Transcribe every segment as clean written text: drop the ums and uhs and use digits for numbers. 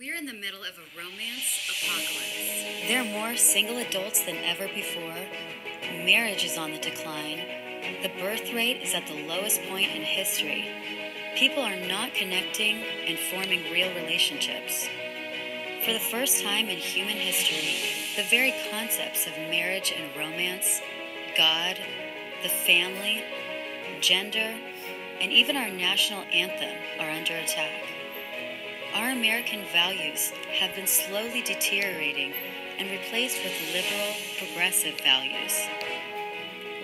We're in the middle of a romance apocalypse. There are more single adults than ever before. Marriage is on the decline. The birth rate is at the lowest point in history. People are not connecting and forming real relationships. For the first time in human history, the very concepts of marriage and romance, God, the family, gender, and even our national anthem are under attack. Our American values have been slowly deteriorating and replaced with liberal, progressive values.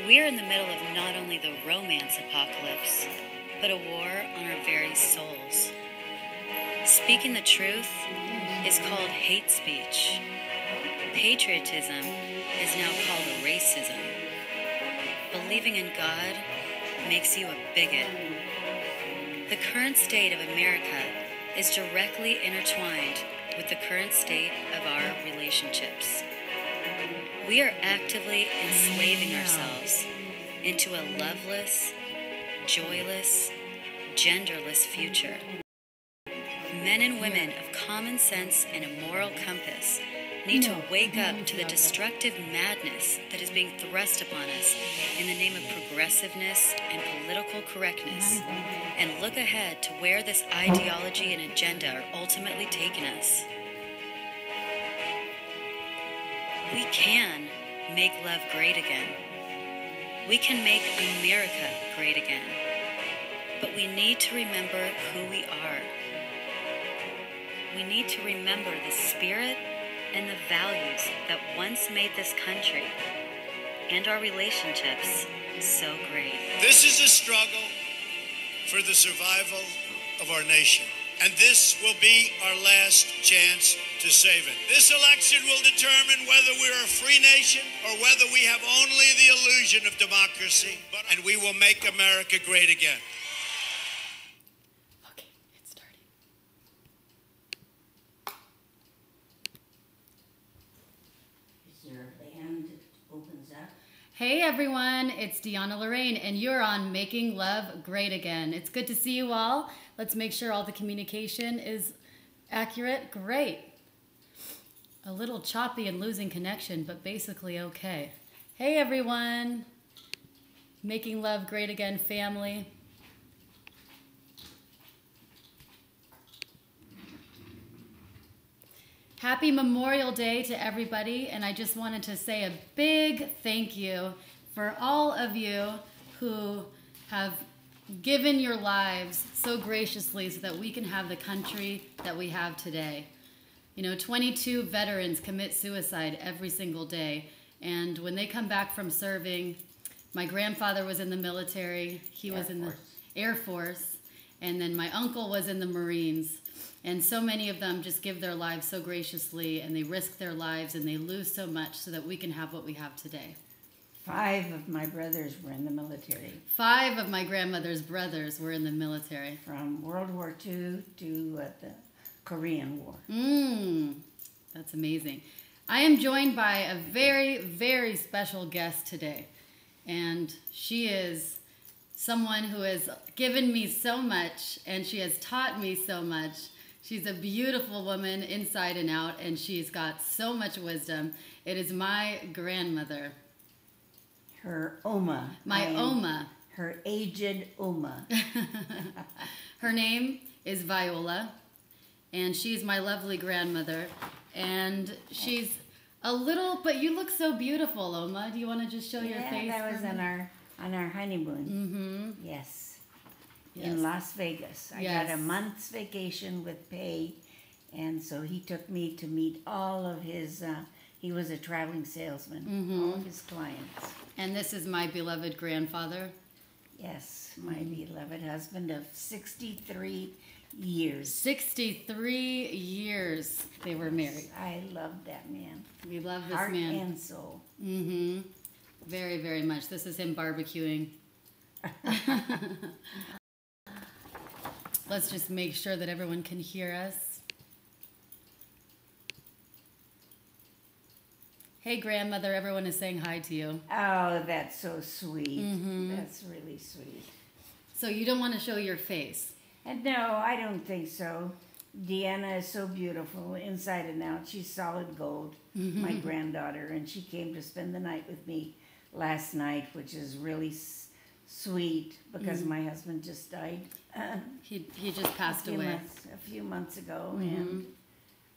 We are in the middle of not only the romance apocalypse, but a war on our very souls. Speaking the truth is called hate speech. Patriotism is now called racism. Believing in God makes you a bigot. The current state of America is directly intertwined with the current state of our relationships. We are actively enslaving ourselves into a loveless, joyless, genderless future. Men and women of common sense and a moral compass need to wake up to the destructive madness that is being thrust upon us in the name of progressiveness and political correctness, and look ahead to where this ideology and agenda are ultimately taking us. We can make love great again. We can make America great again. But we need to remember who we are. We need to remember the spirit and the values that once made this country and our relationships so great. This is a struggle for the survival of our nation, and this will be our last chance to save it. This election will determine whether we're a free nation or whether we have only the illusion of democracy, and we will make America great again. Hey everyone, it's DeAnna Lorraine and you're on Making Love Great Again. It's good to see you all. Let's make sure all the communication is accurate. Great. A little choppy and losing connection, but basically okay. Hey everyone, Making Love Great Again family. Happy Memorial Day to everybody, and I just wanted to say a big thank you for all of you who have given your lives so graciously so that we can have the country that we have today. You know, 22 veterans commit suicide every single day, and when they come back from serving, my grandfather was in the military, he was in the Air Force, and then my uncle was in the Marines. And so many of them just give their lives so graciously, and they risk their lives, and they lose so much so that we can have what we have today. 5 of my brothers were in the military. 5 of my grandmother's brothers were in the military. From World War II to the Korean War. That's amazing. I am joined by a very, very special guest today. And she is someone who has given me so much, and she has taught me so much. She's a beautiful woman inside and out, and she's got so much wisdom. It is my grandmother. Her Oma. My Oma. Her aged Oma. Her name is Viola, and she's my lovely grandmother. And she's a little, but you look so beautiful, Oma. Do you want to just show your face? Yeah, that was on our honeymoon. Yes. In Las Vegas. I got a month's vacation with pay, and so he took me to meet all of his, he was a traveling salesman, all of his clients. And this is my beloved grandfather? Yes, my beloved husband of 63 years. 63 years they were married. I love that man. We love this Heart man. and soul. Very, very much. This is him barbecuing. Let's just make sure that everyone can hear us. Hey, grandmother, everyone is saying hi to you. Oh, that's so sweet. That's really sweet. So you don't want to show your face? And no, I don't think so. DeAnna is so beautiful inside and out. She's solid gold, my granddaughter, and she came to spend the night with me last night, which is really sweet because my husband just died. He just passed away a few months ago, and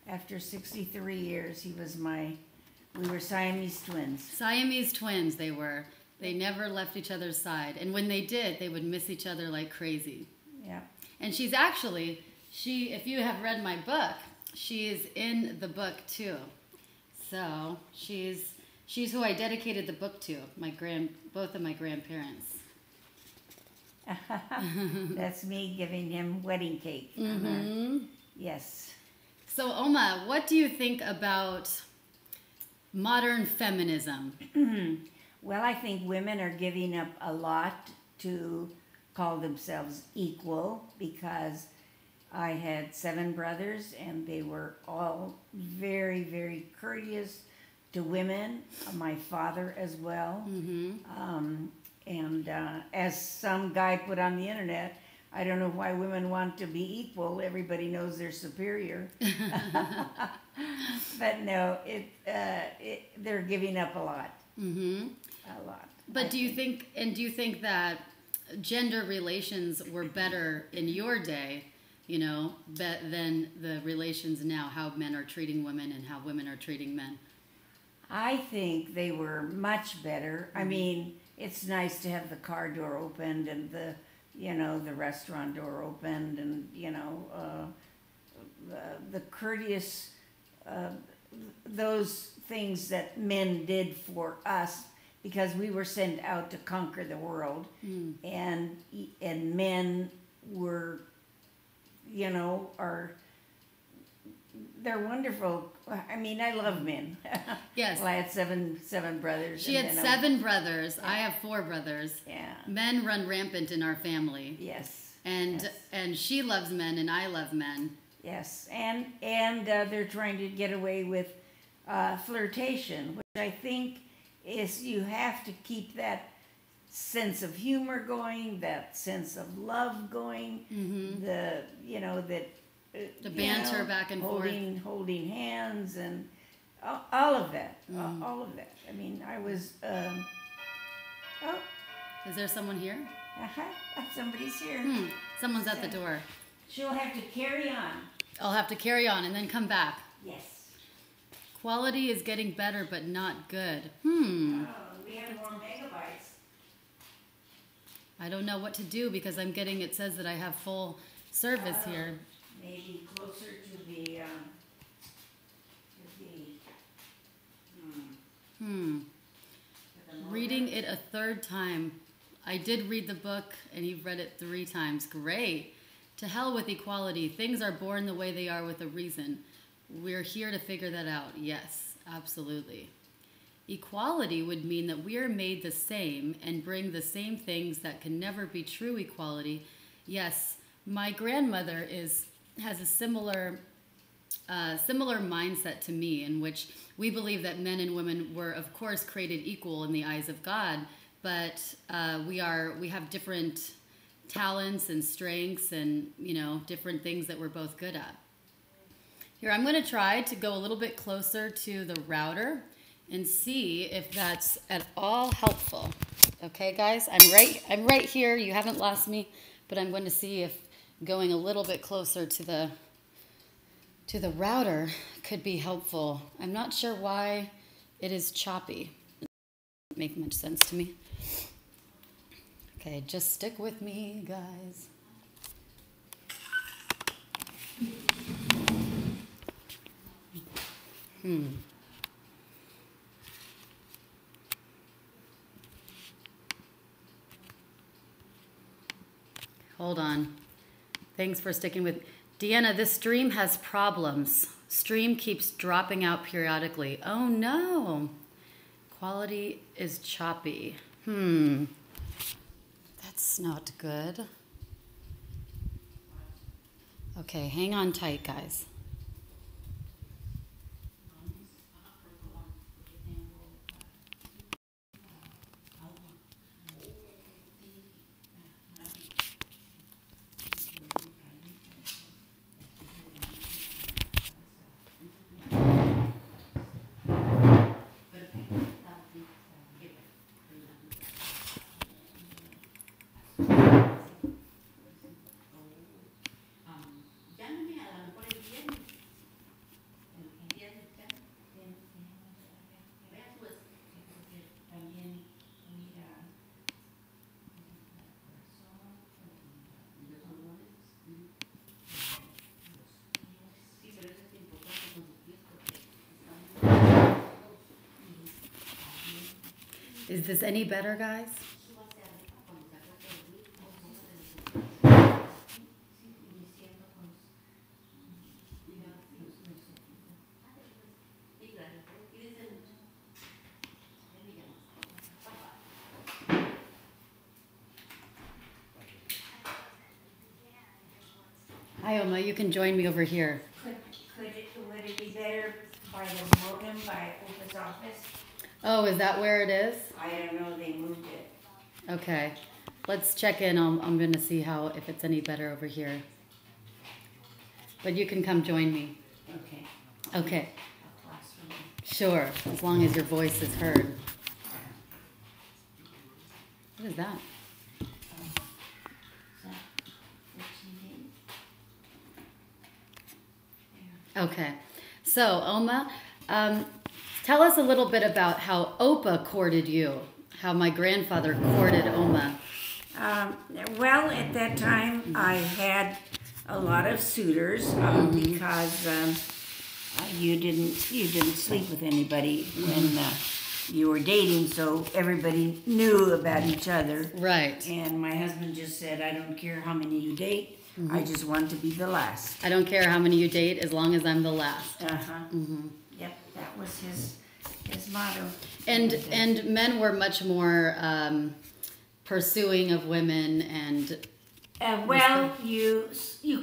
after 63 years, we were Siamese twins. Siamese twins they were. They never left each other's side, and when they did, they would miss each other like crazy. Yeah. And she's actually, if you have read my book, she is in the book too. So she's who I dedicated the book to, both of my grandparents. That's me giving him wedding cake. Yes. So Oma, what do you think about modern feminism? Well, I think women are giving up a lot to call themselves equal, because I had 7 brothers and they were all very, very courteous to women, my father as well. As some guy put on the internet, I don't know why women want to be equal. Everybody knows they're superior. But no, they're giving up a lot. A lot. But do you think that gender relations were better in your day, than the relations now, how men are treating women and how women are treating men? I think they were much better. I mean, it's nice to have the car door opened and the restaurant door opened, and the courteous those things that men did for us, because we were sent out to conquer the world, and men were, they're wonderful. I mean, I love men. Yes. Well, I had seven brothers. She had 7 brothers. Yeah. I have 4 brothers. Yeah. Men run rampant in our family. Yes. And she loves men, and I love men. Yes. And they're trying to get away with flirtation, which I think is, you have to keep that sense of humor going, that sense of love going, the banter back and forth, holding hands, and all of that. All of that. I mean, I was. Is there someone here? Somebody's here. Someone's at the door. She'll have to carry on. I'll have to carry on and then come back. Yes. Quality is getting better, but not good. We have more megabytes. I don't know what to do, because it says that I have full service here. Maybe closer to the Reading it a 3rd time. I did read the book, and you've read it 3 times. Great. To hell with equality. Things are born the way they are with a reason. We're here to figure that out. Yes, absolutely. Equality would mean that we are made the same and bring the same things that can never be true equality. Yes, my grandmother has a similar mindset to me, in which we believe that men and women were, of course, created equal in the eyes of God, but we have different talents and strengths and different things that we're both good at. Here, I'm going to try to go a little bit closer to the router and see if that's at all helpful. Okay, guys, I'm right here. You haven't lost me, but I'm going to see if going a little bit closer to the router could be helpful. I'm not sure why it is choppy. It doesn't make much sense to me. Okay, just stick with me, guys. Hold on. Thanks for sticking with. DeAnna, this stream has problems. Stream keeps dropping out periodically. Oh no. Quality is choppy. That's not good. Okay, hang on tight, guys. Is this any better, guys? Hi, Oma. You can join me over here. Would it be better by the modem by Opa's office? Oh, is that where it is? I don't know. They moved it. Okay. Let's check in. I'm going to see if it's any better over here. But you can come join me. Okay. Okay. Across from me. Sure. As long as your voice is heard. What is that? Is that 14? Okay. So, Oma, tell us a little bit about how Opa courted you, how my grandfather courted Oma. Well, at that time, I had a lot of suitors because you didn't sleep with anybody when you were dating, so everybody knew about each other. Right. And my husband just said, "I don't care how many you date. I just want to be the last." I don't care how many you date as long as I'm the last. Yep, that was his motto. And men were much more pursuing of women and. Well, you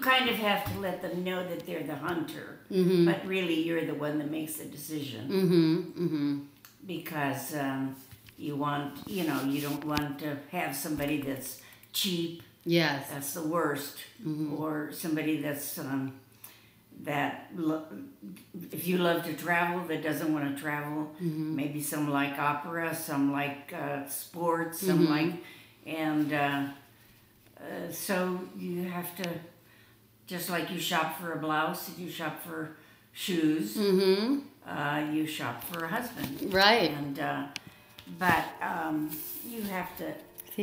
kind of have to let them know that they're the hunter, but really you're the one that makes the decision. Because you don't want to have somebody that's cheap. Yes. That's the worst. Or somebody that's if you love to travel, that doesn't want to travel. Maybe some like opera, some like sports, some like, and so you have to, just like you shop for a blouse, you shop for shoes, you shop for a husband. Right. And but you have to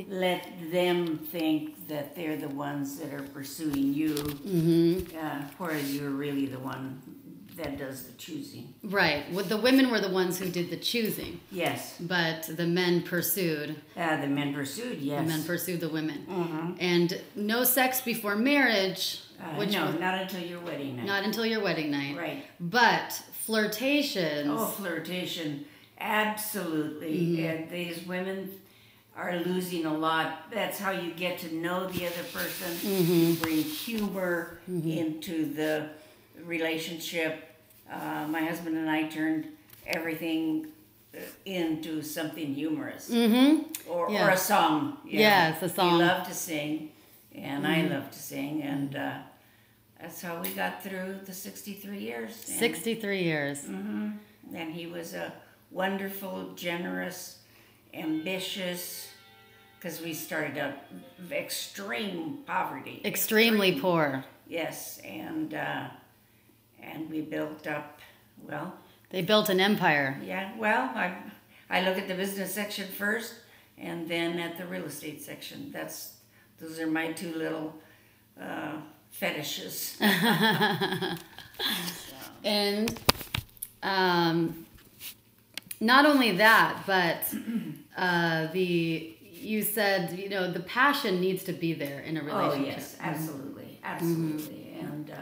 let them think that they're the ones that are pursuing you, whereas you're really the one that does the choosing. Right. Well, the women were the ones who did the choosing. Yes. But the men pursued. The men pursued, yes. The men pursued the women. And no sex before marriage. No, not until your wedding night. Not until your wedding night. Right. But flirtations. Oh, flirtation. Absolutely. And these women are losing a lot. That's how you get to know the other person. You bring humor into the relationship. My husband and I turned everything into something humorous. Or a song. Yes, a song. He loved to sing, and I love to sing, and that's how we got through the 63 years. 63 years. And he was a wonderful, generous, ambitious, because we started out extreme poverty. Extremely poor. Yes, and we built up, well. They built an empire. Yeah, well, I look at the business section first, and then at the real estate section. Those are my two little fetishes. And not only that, but you said, the passion needs to be there in a relationship. Oh, yes, absolutely, absolutely. And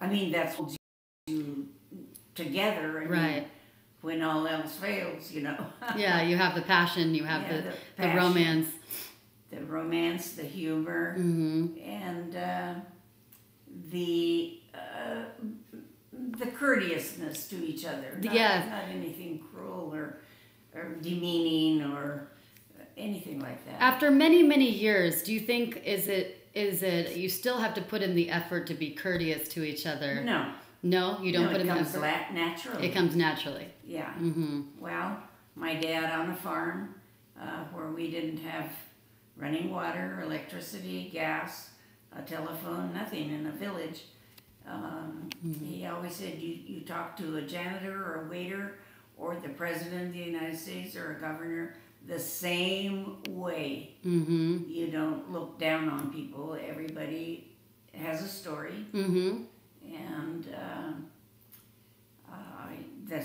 I mean, that's what you together. I mean, when all else fails, Yeah, you have the passion, you have the romance. The romance, the humor, and the courteousness to each other. Not anything cruel or demeaning or anything like that. After many, many years, do you think is it you still have to put in the effort to be courteous to each other? No. No, you don't put in the effort? It comes naturally. It comes naturally. Yeah. Well, my dad on a farm where we didn't have running water, electricity, gas, a telephone, nothing in a village. He always said, you talk to a janitor or a waiter or the president of the United States or a governor the same way. You don't look down on people. Everybody has a story. And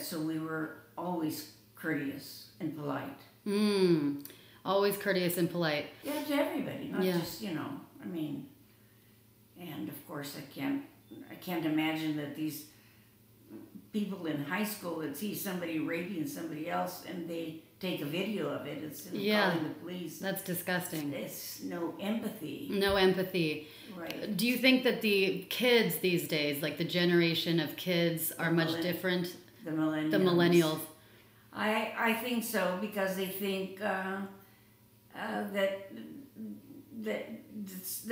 so we were always courteous and polite. Always courteous and polite. Yeah, to everybody, not just, I mean, and of course I can't imagine that these people in high school that see somebody raping somebody else and they take a video of it, instead of calling the police. That's disgusting. It's no empathy. No empathy. Right. Do you think that the kids these days, like the generation of kids, are much different? The millennials. The millennials. I think so, because they think that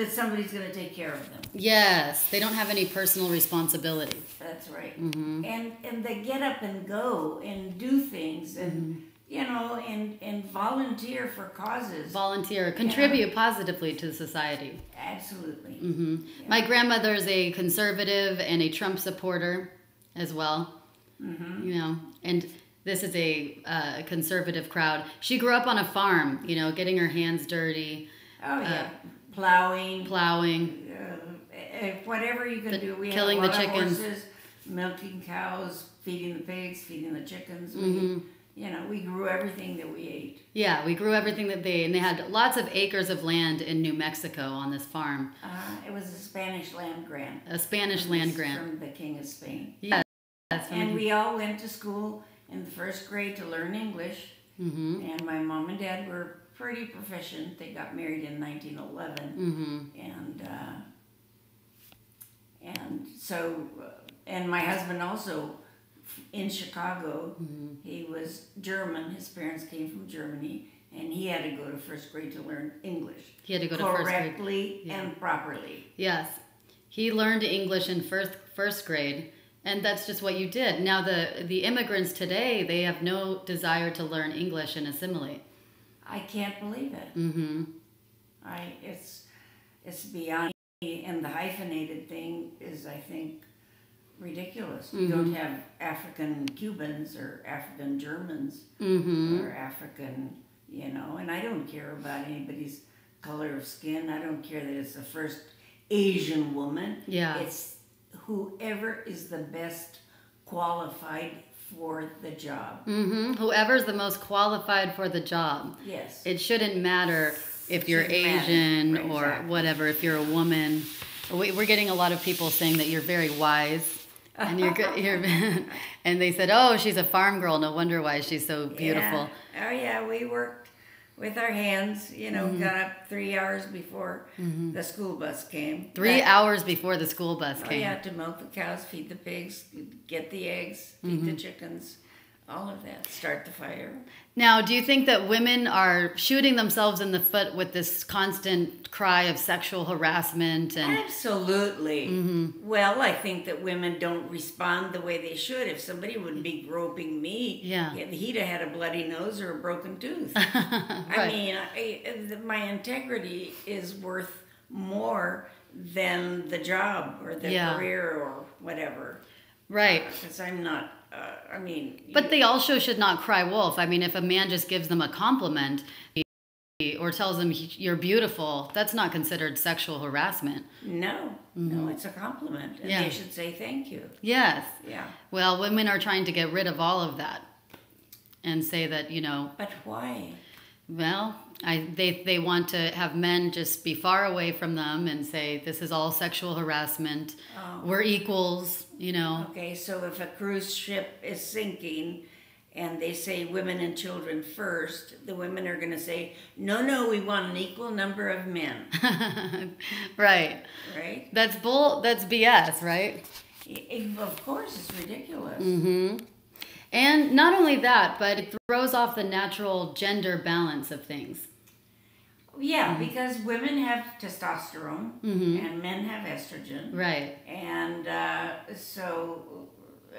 somebody's going to take care of them. Yes, they don't have any personal responsibility. That's right. And they get up and go and do things and and volunteer for causes. Volunteer, contribute positively to society. Absolutely. Yeah. My grandmother is a conservative and a Trump supporter as well. And this is a conservative crowd. She grew up on a farm, getting her hands dirty. Oh, yeah. Plowing. Whatever you can do. We killing have a lot the chickens. Of horses, milking cows, feeding the pigs, feeding the chickens. We grew everything that we ate. Yeah, we grew everything that they ate. And they had lots of acres of land in New Mexico on this farm. It was a Spanish land grant. A Spanish land grant. From the King of Spain. Yeah. And we all went to school in the first grade to learn English. And my mom and dad were pretty proficient. They got married in 1911. And my husband also, in Chicago, he was German. His parents came from Germany, and he had to go to first grade to learn English. He had to go to first grade. Correctly and properly. Yes. He learned English in first grade, and that's just what you did. Now, the immigrants today, they have no desire to learn English and assimilate. I can't believe it. It's beyond me, and the hyphenated thing is, I think, ridiculous. You don't have African Cubans or African Germans or African, and I don't care about anybody's color of skin. I don't care that it's the first Asian woman. Yeah. It's whoever is the best qualified for the job. Whoever's the most qualified for the job. Yes. It shouldn't matter if you're Asian or whatever, if you're a woman. We're getting a lot of people saying that you're very wise. And and they said, "Oh, she's a farm girl. No wonder why she's so beautiful." Yeah. Oh yeah, we worked with our hands. Got up 3 hours before the school bus came. 3 hours before the school bus came. Yeah, to milk the cows, feed the pigs, get the eggs, feed the chickens, all of that. Start the fire. Now, do you think that women are shooting themselves in the foot with this constant cry of sexual harassment? Absolutely. Well, I think that women don't respond the way they should. If somebody would be groping me, he'd have had a bloody nose or a broken tooth. I mean, my integrity is worth more than the job or the career or whatever. Right. Because I'm not... But they also should not cry wolf. I mean, if a man just gives them a compliment or tells them you're beautiful, that's not considered sexual harassment. No, it's a compliment. And they should say thank you. Yes. Yeah. Well, women are trying to get rid of all of that and say that, But why? Well, they want to have men just be far away from them and say this is all sexual harassment. We're equals, Okay, so if a cruise ship is sinking and they say women and children first, the women are going to say, no, we want an equal number of men. Right. Right? That's BS, right? Of course, it's ridiculous. And not only that, but it throws off the natural gender balance of things. Yeah, because women have testosterone and men have estrogen. Right. And so,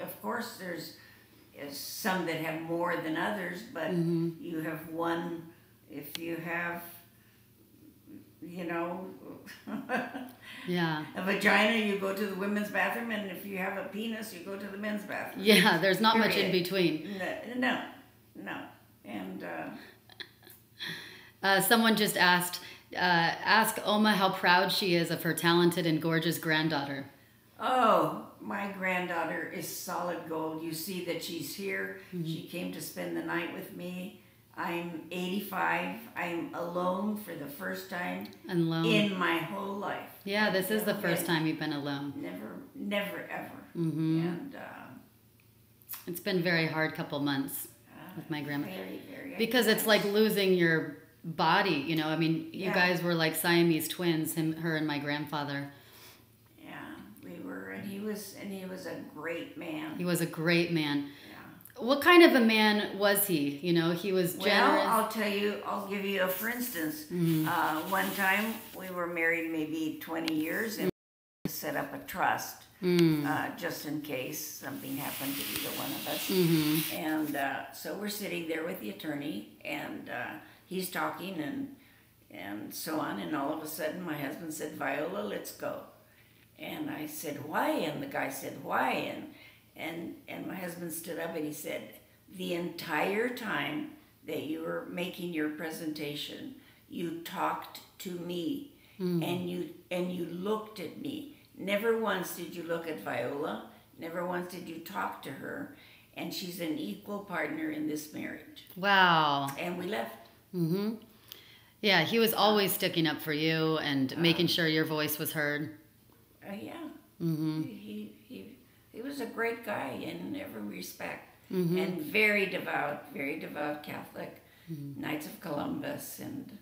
of course, there's some that have more than others, but you have one, if you have, a vagina, you go to the women's bathroom, and if you have a penis, you go to the men's bathroom. Yeah, there's not much in between. No. And... someone just ask Oma how proud she is of her talented and gorgeous granddaughter. Oh, my granddaughter is solid gold. You see that she's here. She came to spend the night with me. I'm 85. I'm alone for the first time Alone. in my whole life. Yeah, this is the first time you've been alone. Never, ever. Mm-hmm. And it's been a very hard couple months with my grandma. Very, very. Because it's like losing your body, you know. I mean, you guys were like Siamese twins, her and my grandfather. Yeah, we were, and he was a great man. He was a great man. Yeah. What kind of a man was he? You know, he was generous. Well, I'll give you a for instance. Mm-hmm. One time we were married maybe 20 years and we set up a trust just in case something happened to either one of us. Mm-hmm. And so we're sitting there with the attorney and he's talking and so on. And all of a sudden my husband said, "Viola, let's go." And I said, "Why?" And the guy said, "Why?" And my husband stood up and he said, "The entire time that you were making your presentation, you talked to me and you looked at me. Never once did you look at Viola. Never once did you talk to her. And she's an equal partner in this marriage." Wow. And we left. Mm-hmm. Yeah, he was always sticking up for you and making sure your voice was heard. Yeah. Mm-hmm. He was a great guy in every respect. Mm-hmm. And very devout Catholic. Mm-hmm. Knights of Columbus and,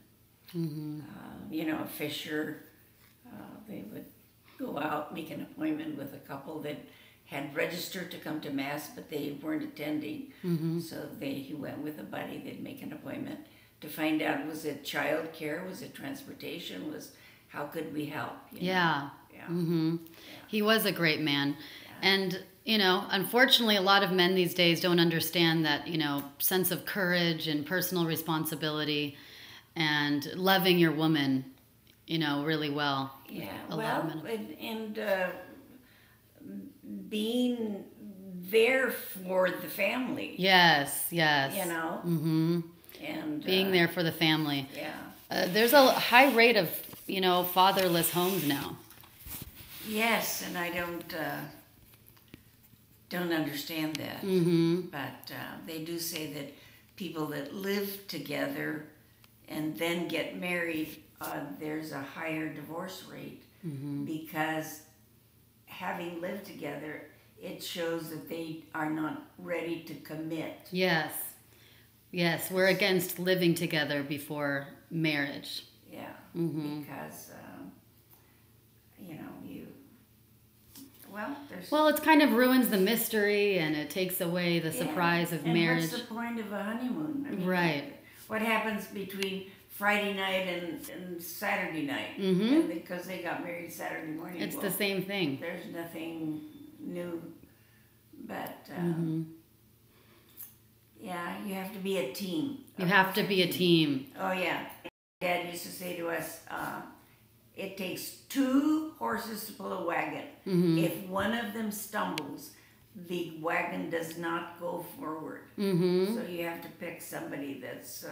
a fisher. They would go out, make an appointment with a couple that had registered to come to Mass, but they weren't attending. Mm-hmm. So he went with a buddy. They'd make an appointment to find out, was it child care, was it transportation, how could we help? Yeah. Mm-hmm. He was a great man. Yeah. And, unfortunately, a lot of men these days don't understand that, sense of courage and personal responsibility and loving your woman, really well. Yeah, and being there for the family. Yes. Mm-hmm. And being there for the family. Yeah. There's a high rate of, fatherless homes now. Yes, and I don't understand that. Mm-hmm. But they do say that people that live together and then get married, there's a higher divorce rate because having lived together, it shows that they are not ready to commit. Yes, we're against living together before marriage. Yeah, because, Well, it kind of ruins the mystery and it takes away the surprise of marriage. And what's the point of a honeymoon? I mean, right. What happens between Friday night and Saturday night? Mm-hmm. And because they got married Saturday morning. It's the same thing. There's nothing new. But, you have to be a team. You have to be a team. Oh, yeah. Dad used to say to us, it takes 2 horses to pull a wagon. Mm-hmm. If one of them stumbles, the wagon does not go forward. Mm-hmm. So you have to pick somebody that's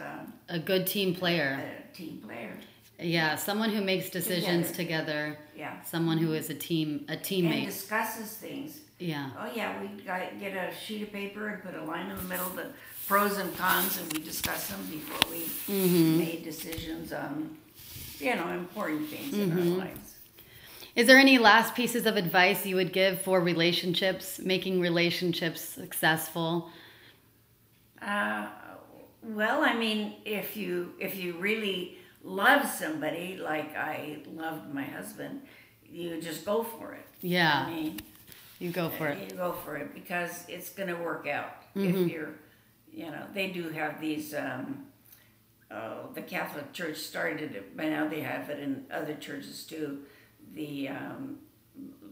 a good team player. A team player. Yeah, someone who makes decisions together. Yeah. Someone who is a teammate. And discusses things. Yeah. Oh yeah, we get a sheet of paper and put a line in the middle, the pros and cons, and we discuss them before we made decisions on, important things in our lives. Is there any last pieces of advice you would give for relationships, making relationships successful? Well, I mean, if you really love somebody, like I loved my husband, you just go for it. Yeah. I mean, you go for it. You go for it because it's going to work out. If you're, they do have these, the Catholic Church started it, but now they have it in other churches too. The,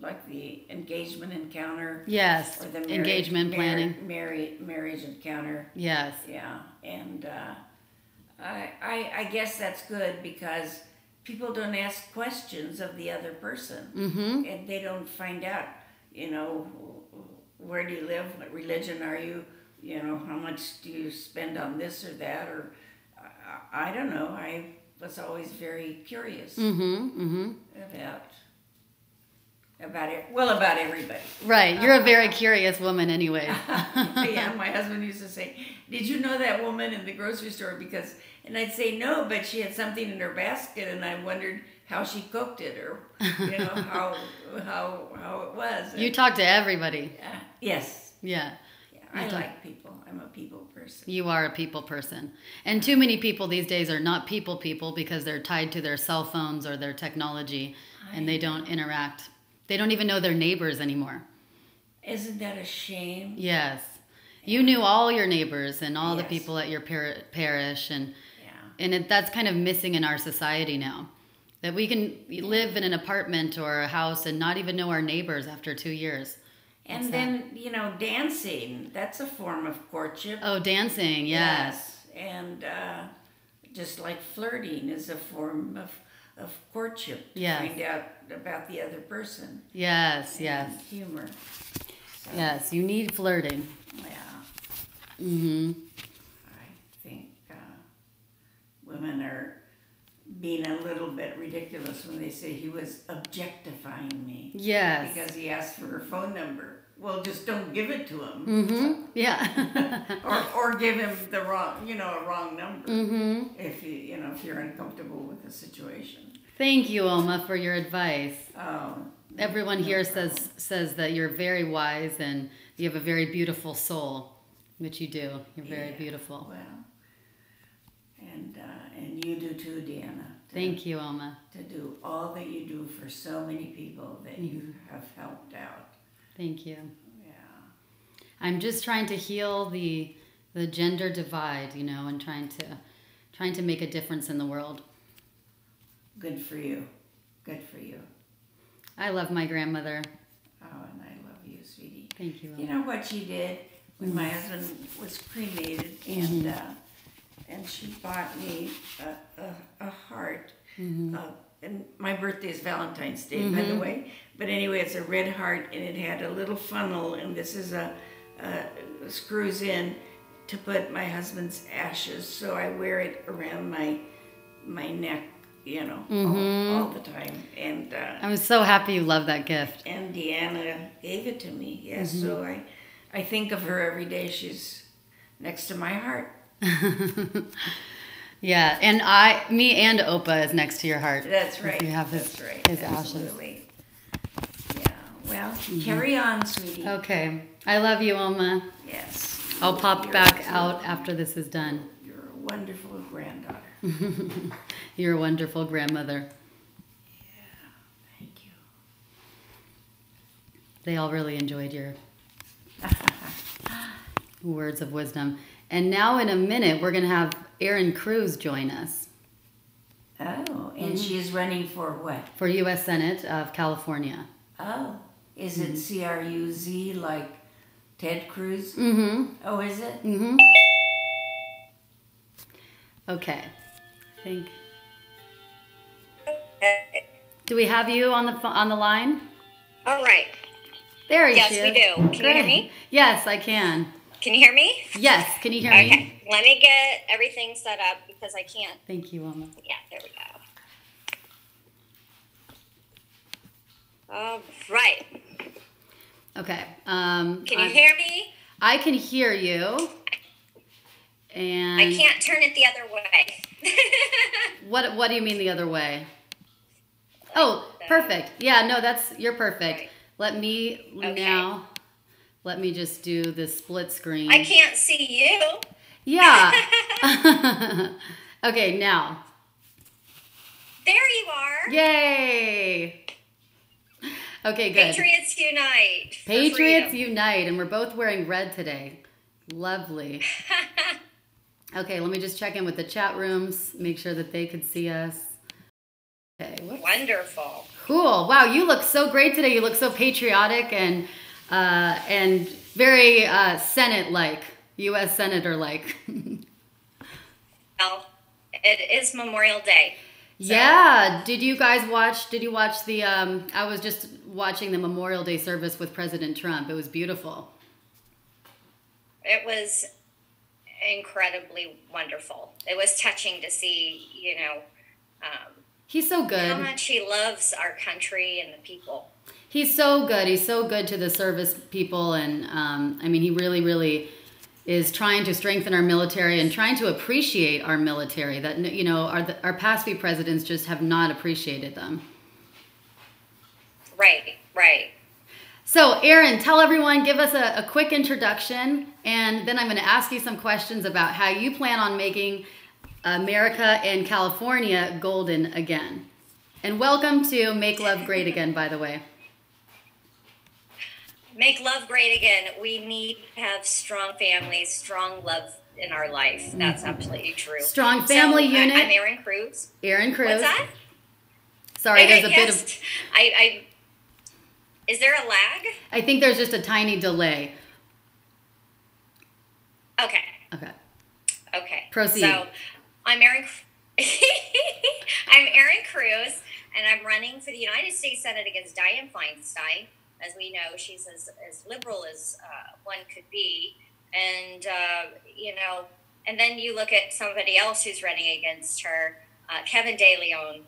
like the engagement encounter. Yes, or the engagement planning. Marriage encounter. Yes. Yeah, and I guess that's good because people don't ask questions of the other person. Mm-hmm. And they don't find out, where do you live? What religion are you? How much do you spend on this or that? Or I don't know. About it. Well, about everybody. Right. You're a very curious woman anyway. Yeah, my husband used to say, "Did you know that woman in the grocery store?" And I'd say no, but she had something in her basket, and I wondered how she cooked it, or how it was. You talk to everybody. Yes. Yeah. I like people. I'm a people person. You are a people person. And too many people these days are not people because they're tied to their cell phones or their technology, and they don't interact. They don't even know their neighbors anymore. Isn't that a shame? Yes. You knew all your neighbors and all the people at your parish, and that's kind of missing in our society now. That we can live in an apartment or a house and not even know our neighbors after 2 years. And then, dancing, that's a form of courtship. Oh, dancing, yes. And just like flirting is a form of courtship. Yes. To find out about the other person. Yes, and yes. Humor. So, yes, you need flirting. Yeah. Mm-hmm. I think women are being a little bit ridiculous when they say he was objectifying me. Yes. Because he asked for her phone number. Well, just don't give it to him. Mm-hmm. Yeah. or give him the wrong, a wrong number. Mm-hmm. If you're uncomfortable with the situation. Thank you, Oma, for your advice. Oh. Everyone here says that you're very wise and you have a very beautiful soul, which you do. You're very beautiful. Well, and you do too, DeAnna. Thank you, Oma. To do all that you do for so many people that you have helped out. Thank you. Yeah. I'm just trying to heal the gender divide, and trying to make a difference in the world. Good for you. Good for you. I love my grandmother. Oh, and I love you, sweetie. Thank you, Oma. You know what she did when my husband was cremated, and she bought me a heart. And my birthday is Valentine's Day, by the way. But anyway, it's a red heart, and it had a little funnel, and this is screws in to put my husband's ashes. So I wear it around my neck, all the time. And I'm so happy you love that gift. And DeAnna gave it to me. Yes, so I think of her every day. She's next to my heart. Yeah, and me and Opa is next to your heart. That's right. You have his Absolutely. Yeah. Well, carry on, sweetie. Okay. I love you, Oma. Yes. I'll pop back out after this is done. You're a wonderful granddaughter. You're a wonderful grandmother. Yeah. Thank you. They all really enjoyed your words of wisdom. And now in a minute, we're going to have Erin Cruz join us. Oh, and she is running for what? For U.S. Senate of California. Oh, is it CRUZ like Ted Cruz? Oh, is it? Okay. I think. Do we have you on the line? All right. There you Yes, we do. Can you hear me? Yes, I can. Can you hear me? Yes, can you hear me? Okay. Let me get everything set up because I can't. Thank you, Oma. Yeah, there we go. All right. Okay. Can you hear me? I can hear you. And I can't turn it the other way. What do you mean the other way? Oh, perfect. Yeah, no, you're perfect. Right. Let me just do the split screen. I can't see you. Yeah. Okay, now. There you are. Yay. Okay, good. Patriots unite. Patriots unite, and we're both wearing red today. Lovely. Okay, let me just check in with the chat rooms, make sure that they could see us. Okay. Whoops. Wonderful. Cool. Wow, you look so great today. You look so patriotic and very Senate-like, U.S. Senator-like. Well, it is Memorial Day. So. Yeah. Did you watch the, I was just watching the Memorial Day service with President Trump. It was beautiful. It was incredibly wonderful. It was touching to see, he's so good. How much he loves our country and the people. He's so good. He's so good to the service people. And I mean, he really, really is trying to strengthen our military and trying to appreciate our military that, you know, our past few presidents just have not appreciated them. Right, right. So, Erin, tell everyone, give us a quick introduction, and then I'm going to ask you some questions about how you plan on making America and California golden again. And welcome to Make Love Great Again, by the way. Make love great again. We need to have strong families, strong love in our life. That's absolutely true. Strong family unit. I'm Erin Cruz. Erin Cruz. What's that? Sorry, there's a bit of... Is there a lag? I think there's just a tiny delay. Okay. Okay. Proceed. So, I'm Erin Cruz, and I'm running for the United States Senate against Dianne Feinstein. As we know, she's as liberal as one could be. And, you know, and then you look at somebody else who's running against her, Kevin De Leon.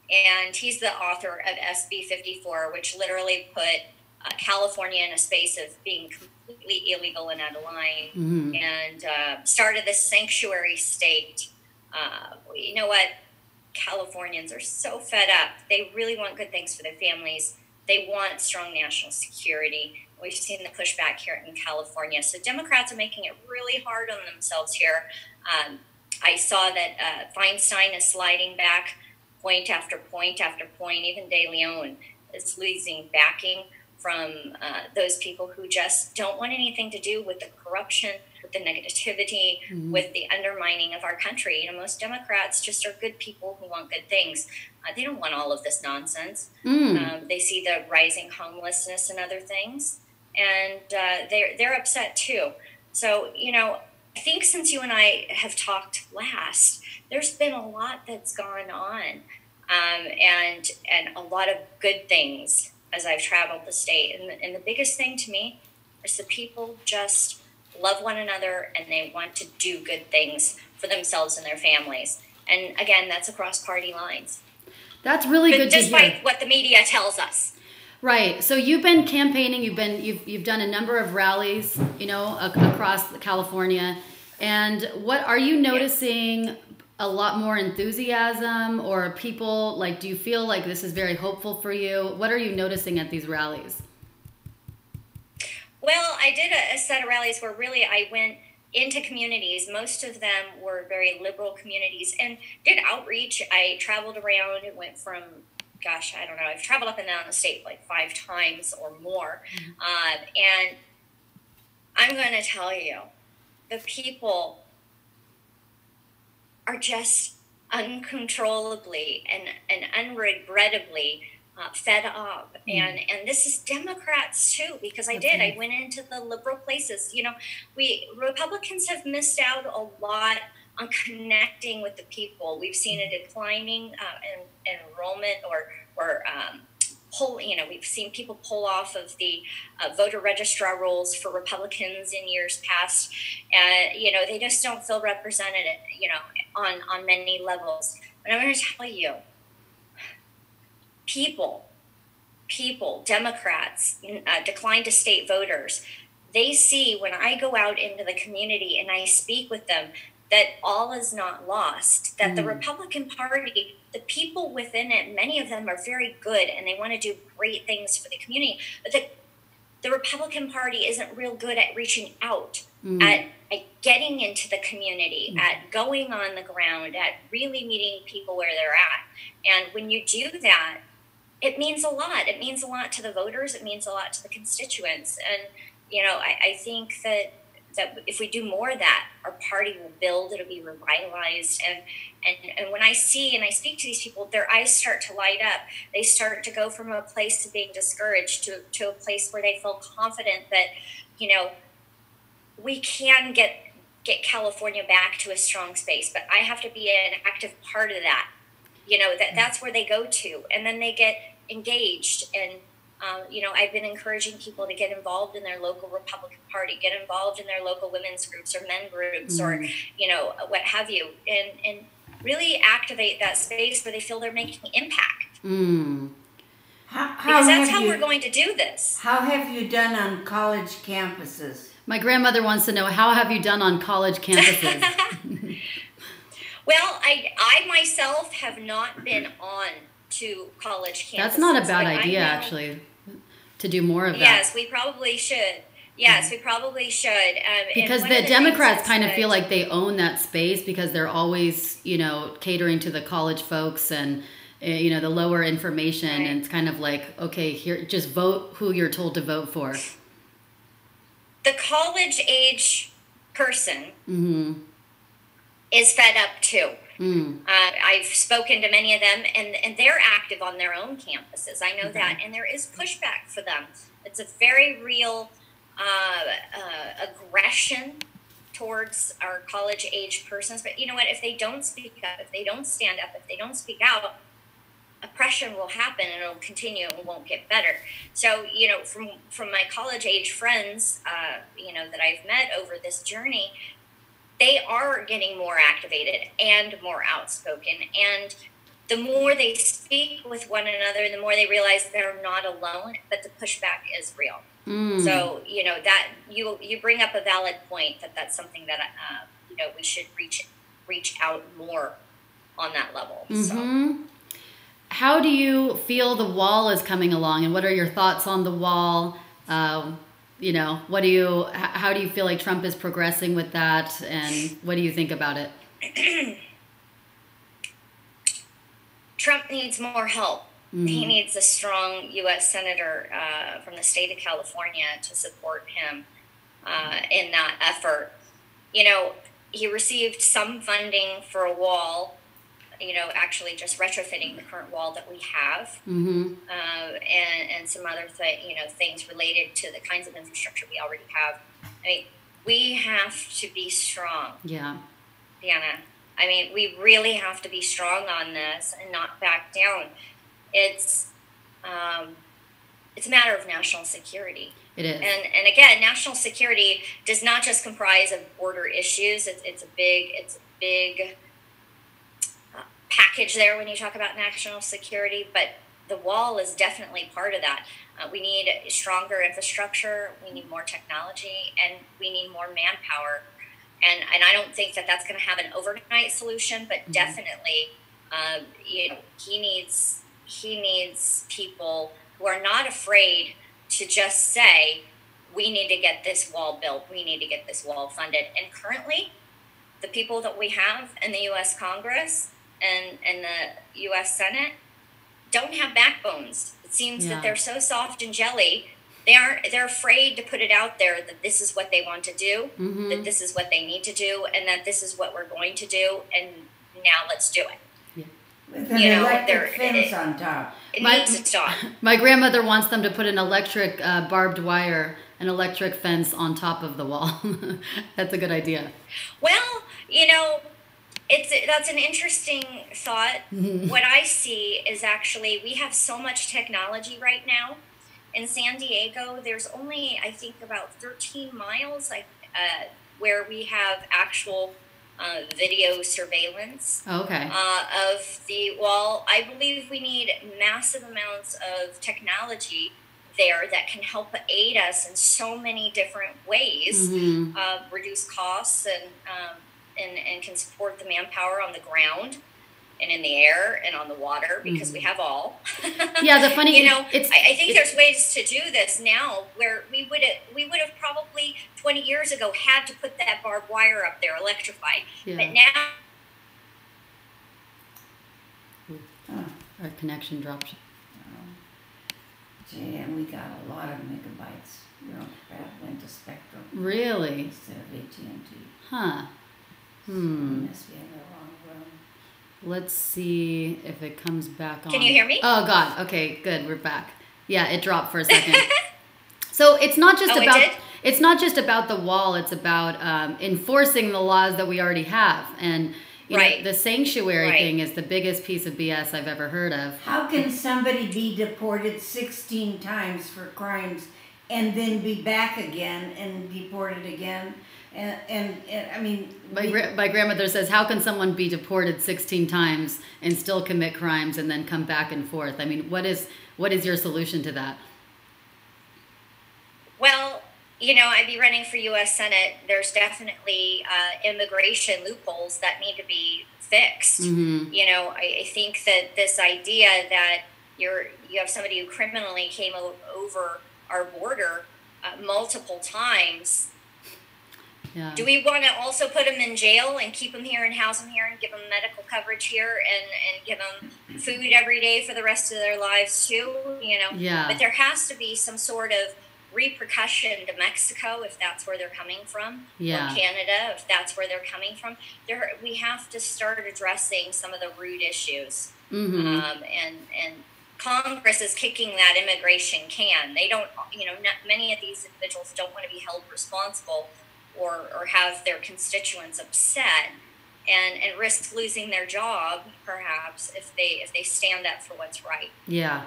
And he's the author of Ep24, which literally put California in a space of being completely illegal and out of line, and started this sanctuary state. You know what? Californians are so fed up. They really want good things for their families. They want strong national security. We've seen the pushback here in California. So Democrats are making it really hard on themselves here. I saw that Feinstein is sliding back point after point after point. Even De Leon is losing backing from those people who just don't want anything to do with the corruption, with the negativity, with the undermining of our country. You know, most Democrats just are good people who want good things. They don't want all of this nonsense. They see the rising homelessness and other things, and they're upset too. So, you know, I think since you and I have talked last, there's been a lot that's gone on, and a lot of good things as I've traveled the state. And the biggest thing to me is the people just love one another, and they want to do good things for themselves and their families. And again, that's across party lines. That's really good to hear. Despite what the media tells us. Right. So you've been campaigning. You've done a number of rallies, you know, across California. And what are you noticing? A lot more enthusiasm, or people, like, do you feel like this is very hopeful for you? What are you noticing at these rallies? Well, I did a set of rallies where really I went into communities. Most of them were very liberal communities, and did outreach. I traveled around and went from, gosh, I don't know, I've traveled up and down the state like 5 times or more. And I'm going to tell you, the people are just uncontrollably and unregrettably fed up. And this is Democrats too, because I went into the liberal places. You know, Republicans have missed out a lot on connecting with the people. We've seen a declining enrollment or we've seen people pull off of the voter registrar rolls for Republicans in years past. You know, they just don't feel represented, you know, on many levels. But I'm going to tell you, people, Democrats, decline to state voters, they see when I go out into the community and I speak with them that all is not lost, that the Republican Party, the people within it, many of them are very good and they want to do great things for the community, but the Republican Party isn't real good at reaching out, at getting into the community, at going on the ground, at really meeting people where they're at. And when you do that, it means a lot. It means a lot to the voters. It means a lot to the constituents. And, you know, I think that if we do more of that, our party will build, it'll be revitalized. And when I see and I speak to these people, their eyes start to light up. They start to go from a place of being discouraged to a place where they feel confident that, you know, we can get California back to a strong space, but I have to be an active part of that. You know, that's where they go to, and then they get engaged. And you know, I've been encouraging people to get involved in their local Republican Party, get involved in their local women's groups or men groups, or, you know, what have you, and really activate that space where they feel they're making impact. Because that's how we're going to do this. How have you done on college campuses? My grandmother wants to know, how have you done on college campuses? Well, I myself have not been on to college campuses. That's not a bad idea, actually, to do more of that. Yes, we probably should. Yes, we probably should. Because the Democrats kind of feel like they own that space because they're always, catering to the college folks and, the lower information. Right. And it's kind of like, okay, here, just vote who you're told to vote for. The college age person is fed up too. I've spoken to many of them, and they're active on their own campuses. I know that, and there is pushback for them. It's a very real aggression towards our college age persons. But you know what? If they don't speak up, if they don't stand up, if they don't speak out, oppression will happen, and it'll continue and won't get better. So, from my college age friends, that I've met over this journey, they are getting more activated and more outspoken. And the more they speak with one another, the more they realize they're not alone, but the pushback is real. So, that you bring up a valid point that's something that, we should reach out more on that level. So. How do you feel the wall is coming along, and what are your thoughts on the wall? How do you feel like Trump is progressing with that, and what do you think about it? Trump needs more help. He needs a strong U.S. Senator from the state of California to support him in that effort. He received some funding for a wall, actually just retrofitting the current wall that we have, and some other things related to the kinds of infrastructure we already have. I mean, we have to be strong. Yeah. DeAnna. I mean, we really have to be strong on this and not back down. It's a matter of national security. It is. And again, national security does not just comprise of border issues. It's a big package there when you talk about national security, but the wall is definitely part of that. We need stronger infrastructure, we need more technology, and we need more manpower. And I don't think that's going to have an overnight solution, but definitely, he needs people who are not afraid to just say, we need to get this wall built, we need to get this wall funded. And currently, the people that we have in the U.S. Congress and the U.S. Senate don't have backbones. It seems that they're so soft and jelly. They're afraid to put it out there that this is what they want to do, that this is what they need to do, and that this is what we're going to do, and now let's do it. With an electric fence on top. It needs to stop. My grandmother wants them to put an electric barbed wire, an electric fence on top of the wall. That's a good idea. Well, that's an interesting thought. What I see is actually we have so much technology right now. In San Diego, there's only, I think, about 13 miles where we have actual video surveillance of the wall. I believe we need massive amounts of technology there that can help aid us in so many different ways, reduce costs and can support the manpower on the ground and in the air and on the water, because we have all. Yeah, the funny, I think there's ways to do this now where we would have probably 20 years ago had to put that barbed wire up there, electrified. Yeah. But now, our connection dropped. And we got a lot of megabytes. Went to Spectrum. Really? Instead of AT&T. Huh. So must be in the wrong room. Let's see if it comes back on. Can you hear me? Oh God. Okay, good. We're back. Yeah, it dropped for a second. So it's not just it's not just about the wall. It's about enforcing the laws that we already have. And you know, the sanctuary thing is the biggest piece of BS I've ever heard of. How can somebody be deported 16 times for crimes and then be back again and deported again? And I mean, my grandmother says, how can someone be deported 16 times and still commit crimes and then come back and forth? I mean, what is your solution to that? Well, I'd be running for U.S. Senate. There's definitely immigration loopholes that need to be fixed. Mm-hmm. I think that this idea that you have somebody who criminally came over our border multiple times. Yeah. Do we want to also put them in jail and keep them here and house them here and give them medical coverage here and give them food every day for the rest of their lives too? Yeah. But there has to be some sort of repercussion to Mexico if that's where they're coming from, yeah. or Canada if that's where they're coming from. We have to start addressing some of the root issues. Mm-hmm. And Congress is kicking that immigration can. They don't, many of these individuals don't want to be held responsible or have their constituents upset and risk losing their job, perhaps, if they stand up for what's right. Yeah,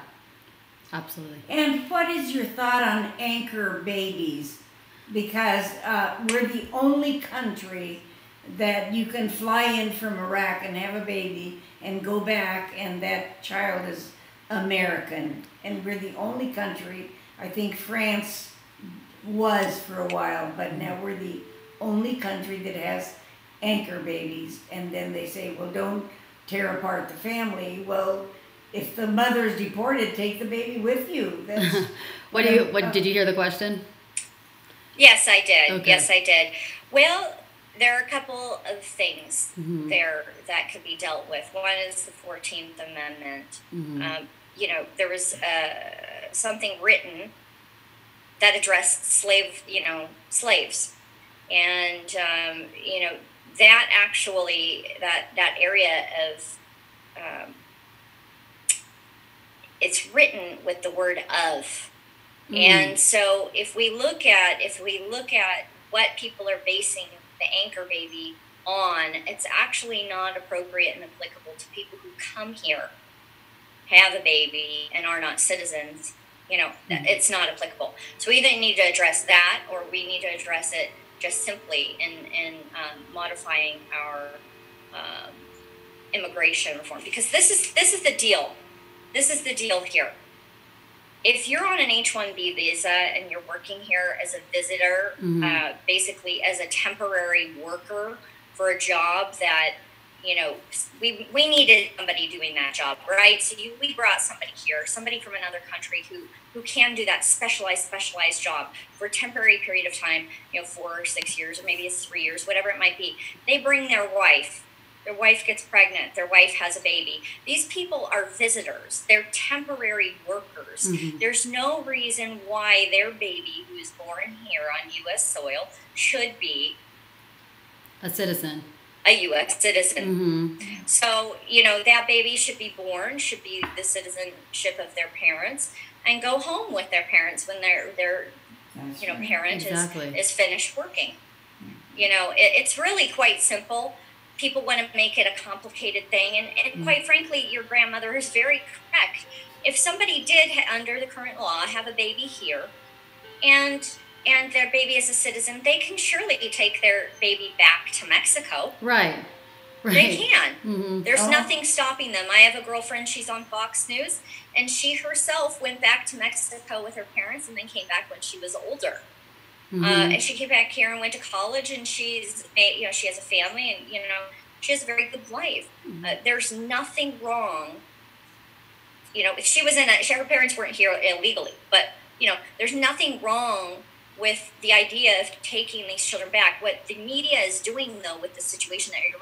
absolutely. And what is your thought on anchor babies? Because we're the only country that you can fly in from Iraq and have a baby and go back and that child is American. And we're the only country, I think France was for a while, but now we're the only country that has anchor babies. And then they say, well, don't tear apart the family. Well, if the mother's deported, take the baby with you. That's, did you hear the question? Yes, I did. Okay. Yes, I did. Well, there are a couple of things mm-hmm. there that could be dealt with. One is the 14th Amendment. Mm-hmm. There was something written that addressed slaves. And, that actually, that area of, it's written with the word of. Mm. And so if we look at what people are basing the anchor baby on, it's actually not appropriate and applicable to people who come here, have a baby, and are not citizens. It's not applicable. So we either need to address that, or we need to address it just simply in modifying our immigration reform. Because this is the deal. This is the deal here. If you're on an H-1B visa and you're working here as a visitor, mm-hmm. Basically as a temporary worker for a job that, we needed somebody doing that job, right? So we brought somebody here, somebody from another country who can do that specialized job for a temporary period of time, 4 or 6 years, or maybe it's 3 years, whatever it might be. They bring their wife. Their wife gets pregnant. Their wife has a baby. These people are visitors. They're temporary workers. Mm-hmm. There's no reason why their baby, who is born here on U.S. soil, should be a citizen. A U.S. citizen. Mm-hmm. So, that baby should be the citizenship of their parents, and go home with their parents when their parent exactly. is finished working. It's really quite simple. People want to make it a complicated thing, and quite frankly, your grandmother is very correct. If somebody did, under the current law, have a baby here, and their baby is a citizen, they can surely take their baby back to Mexico. Right. They can. Mm-hmm. There's nothing stopping them. I have a girlfriend, she's on Fox News, and she herself went back to Mexico with her parents and then came back when she was older. Mm-hmm. And she came back here and went to college, and she has a family, and she has a very good life. There's nothing wrong. If she was her parents weren't here illegally, but there's nothing wrong with the idea of taking these children back. What the media is doing, though, with the situation that your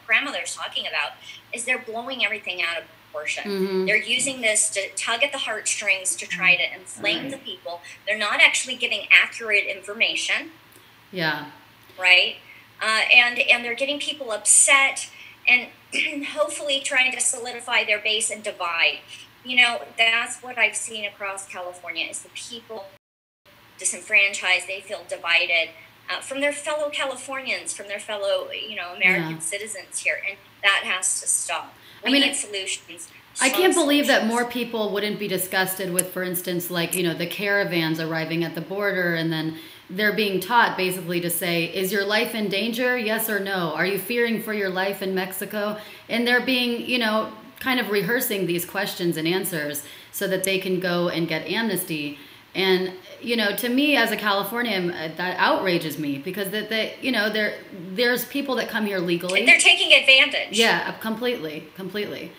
grandmother is talking about, is they're blowing everything out of proportion. Mm-hmm. They're using this to tug at the heartstrings to try to inflame the people. They're not actually giving accurate information. Yeah. Right? And they're getting people upset and hopefully trying to solidify their base and divide. That's what I've seen across California, is the people disenfranchised. They feel divided from their fellow Californians, from their fellow, American citizens here. And that has to stop. We need solutions. I can't believe that more people wouldn't be disgusted with, for instance, like, the caravans arriving at the border, and then they're being taught basically to say, is your life in danger? Yes or no? Are you fearing for your life in Mexico? And they're being, kind of rehearsing these questions and answers so that they can go and get amnesty. And, to me as a Californian, that outrages me because there's people that come here legally. And they're taking advantage. Yeah, completely.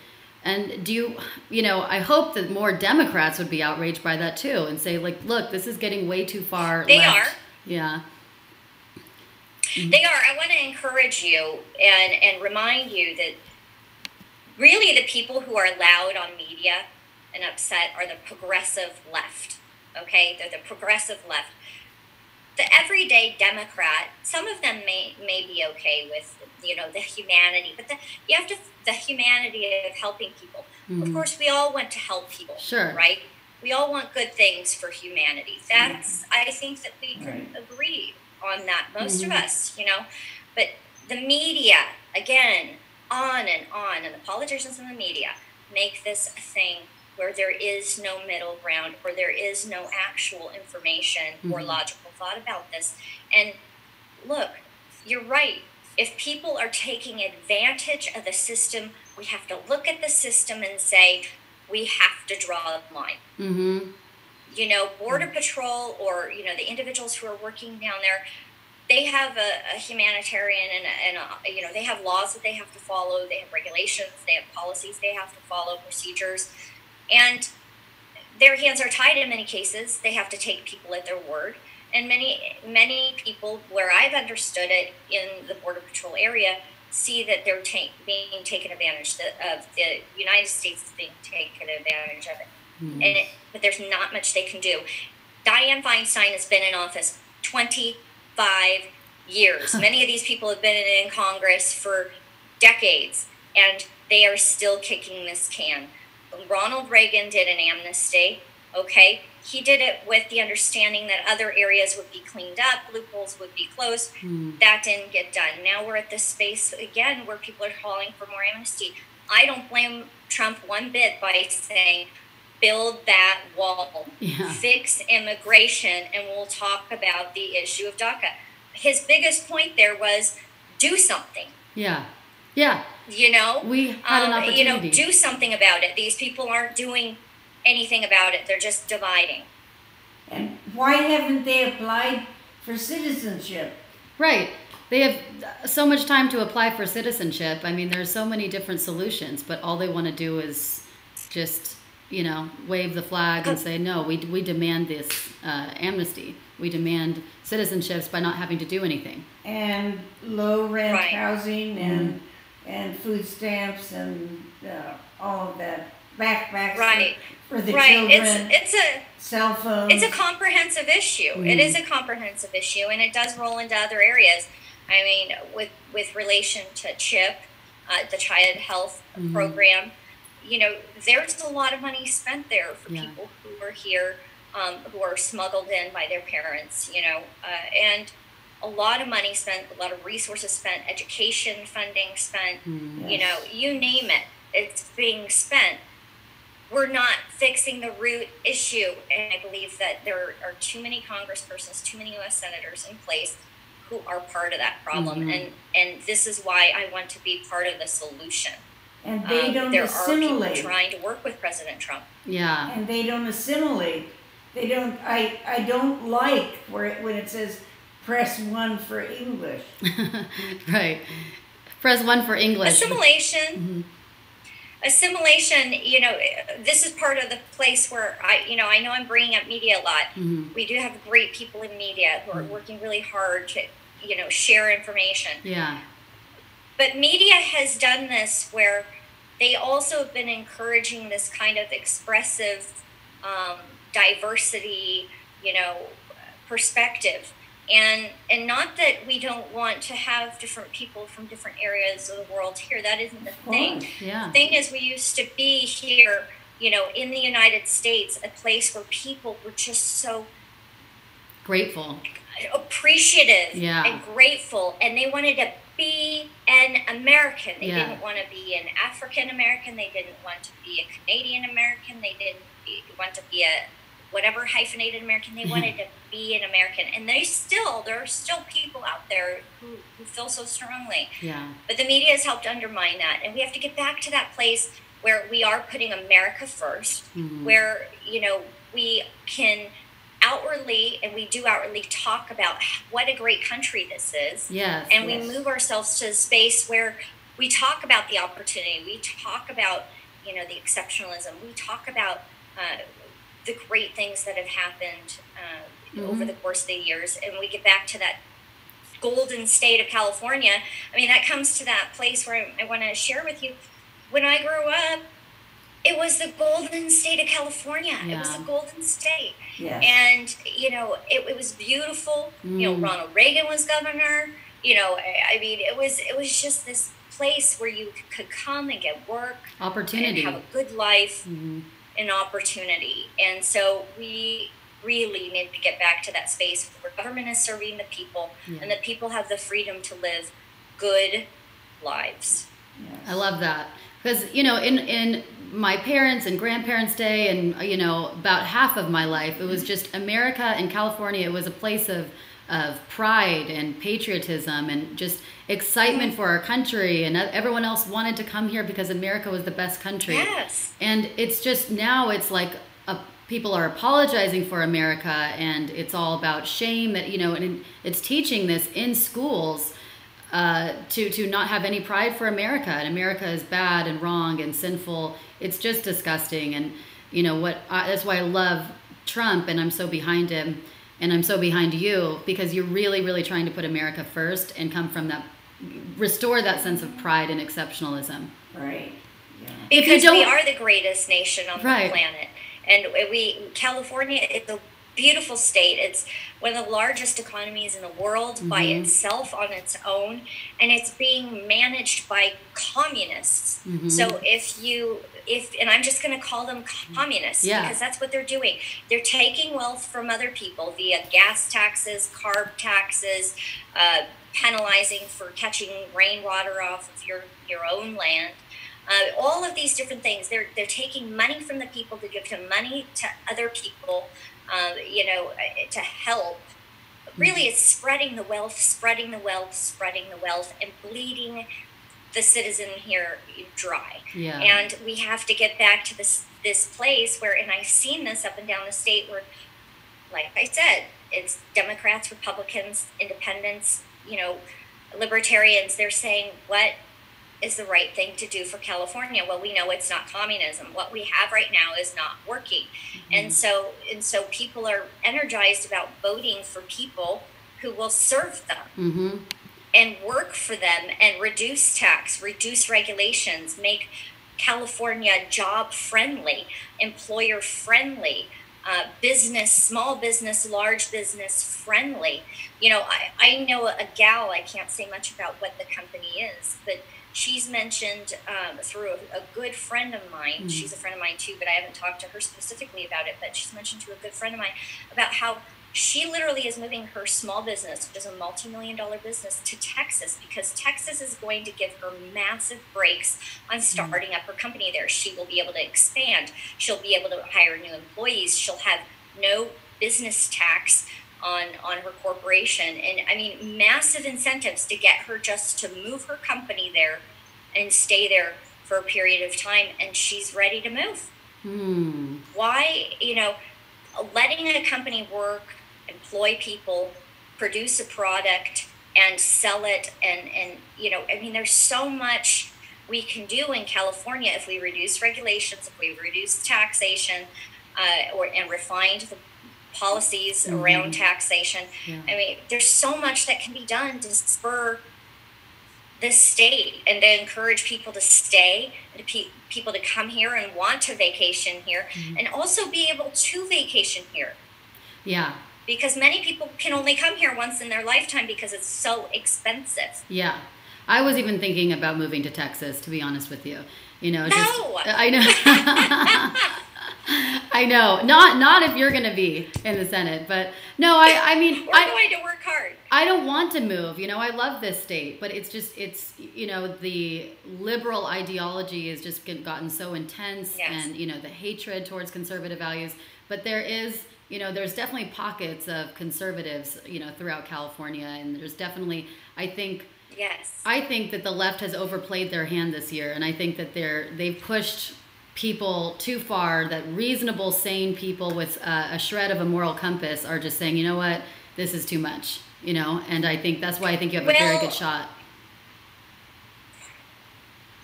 And I hope that more Democrats would be outraged by that too and say, like, look, this is getting way too far They left. are. Yeah. They are. I want to encourage you and remind you that really the people who are loud on media and upset are the progressive left. Okay? They're the progressive left. The everyday Democrat, some of them may be okay with, the humanity, but the humanity of helping people. Mm-hmm. Of course, we all want to help people. Sure. Right? We all want good things for humanity. That's, I think that we can agree on that, most of us, But the media, again, on, and the politicians in the media make this a thing where there is no middle ground or there is no actual information or logical thought about this. And look, you're right. If people are taking advantage of the system, we have to look at the system and say, we have to draw a line. Mm-hmm. Border Patrol or, the individuals who are working down there, they have a humanitarian and they have laws that they have to follow. They have regulations, they have policies they have to follow, procedures. And their hands are tied in many cases. They have to take people at their word. And many people, where I've understood it in the Border Patrol area, see that they're being taken advantage of. The United States is being taken advantage of it. Mm-hmm. But there's not much they can do. Dianne Feinstein has been in office 25 years. Many of these people have been in Congress for decades, and they are still kicking this can. Ronald Reagan did an amnesty, okay? He did it with the understanding that other areas would be cleaned up, loopholes would be closed. That didn't get done. Now we're at this space again where people are calling for more amnesty. I don't blame Trump one bit by saying, build that wall, fix immigration, and we'll talk about the issue of DACA. His biggest point there was do something. Yeah. We had an opportunity. Do something about it. These people aren't doing anything about it. They're just dividing. And why haven't they applied for citizenship? Right. They have so much time to apply for citizenship. I mean, there's so many different solutions, but all they want to do is just, wave the flag and say, no, we demand this amnesty. We demand citizenships by not having to do anything. And low rent housing and food stamps and all of that. Backpacks for the children. It's a cell phones. It's a comprehensive issue. It is a comprehensive issue, and it does roll into other areas. I mean, with relation to CHIP, the Child Health Program, there's a lot of money spent there for people who are here, who are smuggled in by their parents, and a lot of money spent, a lot of resources spent, education funding spent, you name it, it's being spent. We're not fixing the root issue, and I believe that there are too many congresspersons, too many U.S. senators in place who are part of that problem, and this is why I want to be part of the solution. And they don't there assimilate. Are people trying to work with President Trump. Yeah. And they don't assimilate. They don't. I don't like when it says press 1 for English. Right. Press 1 for English. Assimilation. Assimilation. This is part of the place where I know I'm bringing up media a lot. We do have great people in media who are working really hard to, share information. Yeah. But media has done this where they also have been encouraging this kind of expressive diversity, perspective. And not that we don't want to have different people from different areas of the world here. That isn't the thing. Yeah. The thing is, we used to be here, in the United States, a place where people were just so grateful, appreciative, and grateful, and they wanted to be an American. They didn't want to be an African American. They didn't want to be a Canadian American. They didn't want to be a whatever hyphenated American, they wanted to be an American. And there are still people out there who feel so strongly. Yeah. But the media has helped undermine that. And we have to get back to that place where we are putting America first, where, we can outwardly, and we do outwardly, talk about what a great country this is. Yes. And we move ourselves to a space where we talk about the opportunity. We talk about, the exceptionalism. We talk about the great things that have happened over the course of the years. And we get back to that golden state of California. I mean, that comes to that place where I want to share with you. When I grew up, it was the golden state of California. Yeah. It was the golden state. Yes. And, it was beautiful. Ronald Reagan was governor. It was just this place where you could come and get work. Opportunity. And have a good life and opportunity. And so we really need to get back to that space where government is serving the people and the people have the freedom to live good lives. Yes. I love that. Because, in my parents' and grandparents' day and, about half of my life, it was just America and California. It was a place of pride and patriotism and just excitement for our country. And everyone else wanted to come here because America was the best country. Yes. And it's just now it's like people are apologizing for America, and it's all about shame that, and it's teaching this in schools. To not have any pride for America, and America is bad and wrong and sinful. It's just disgusting. And that's why I love Trump, and I'm so behind him, and I'm so behind you, because you're really, really trying to put America first and come from that, restore that sense of pride and exceptionalism. Right. Yeah. Because we are the greatest nation on the planet, and California is a beautiful state. It's one of the largest economies in the world by itself on its own, and it's being managed by communists. So and I'm just going to call them communists because that's what they're doing. They're taking wealth from other people via gas taxes, carb taxes, penalizing for catching rainwater off of your own land. All of these different things. They're taking money from the people to give money to other people. To help. Really, it's spreading the wealth, and bleeding the citizen here dry. Yeah. And we have to get back to this place where, and I've seen this up and down the state where, like I said, it's Democrats, Republicans, independents, libertarians. They're saying, what is the right thing to do for California? Well, we know it's not communism. What we have right now is not working. And so people are energized about voting for people who will serve them and work for them and reduce tax, reduce regulations, make California job friendly, employer friendly, business, small business, large business friendly. I know a gal, I can't say much about what the company is, but she's mentioned through a good friend of mine. She's a friend of mine too, but I haven't talked to her specifically about it. But she's mentioned to a good friend of mine about how she literally is moving her small business, which is a multi-million-dollar business, to Texas, because Texas is going to give her massive breaks on starting up her company there. She will be able to expand. She'll be able to hire new employees. She'll have no business tax on her corporation, and I mean massive incentives to get her just to move her company there and stay there for a period of time, and she's ready to move. Why, letting a company work, employ people, produce a product and sell it, and there's so much we can do in California if we reduce regulations, if we reduce taxation, and refined the policies around taxation. I mean, there's so much that can be done to spur this state and to encourage people to stay, and people to come here and want to vacation here, and also be able to vacation here. Yeah. Because many people can only come here once in their lifetime because it's so expensive. Yeah. I was even thinking about moving to Texas, to be honest with you. No! I know. I know. Not if you're going to be in the Senate, but no, I mean, we're going to work hard. I don't want to move. You know, I love this state, but it's you know, the liberal ideology has just gotten so intense, and you know, the hatred towards conservative values. But there is, you know, there's definitely pockets of conservatives, you know, throughout California, and there's definitely, I think that the left has overplayed their hand this year, and I think that they've pushed people too far, that reasonable, sane people with a shred of a moral compass are just saying, you know what, this is too much, you know, and I think that's why I think you have a very good shot.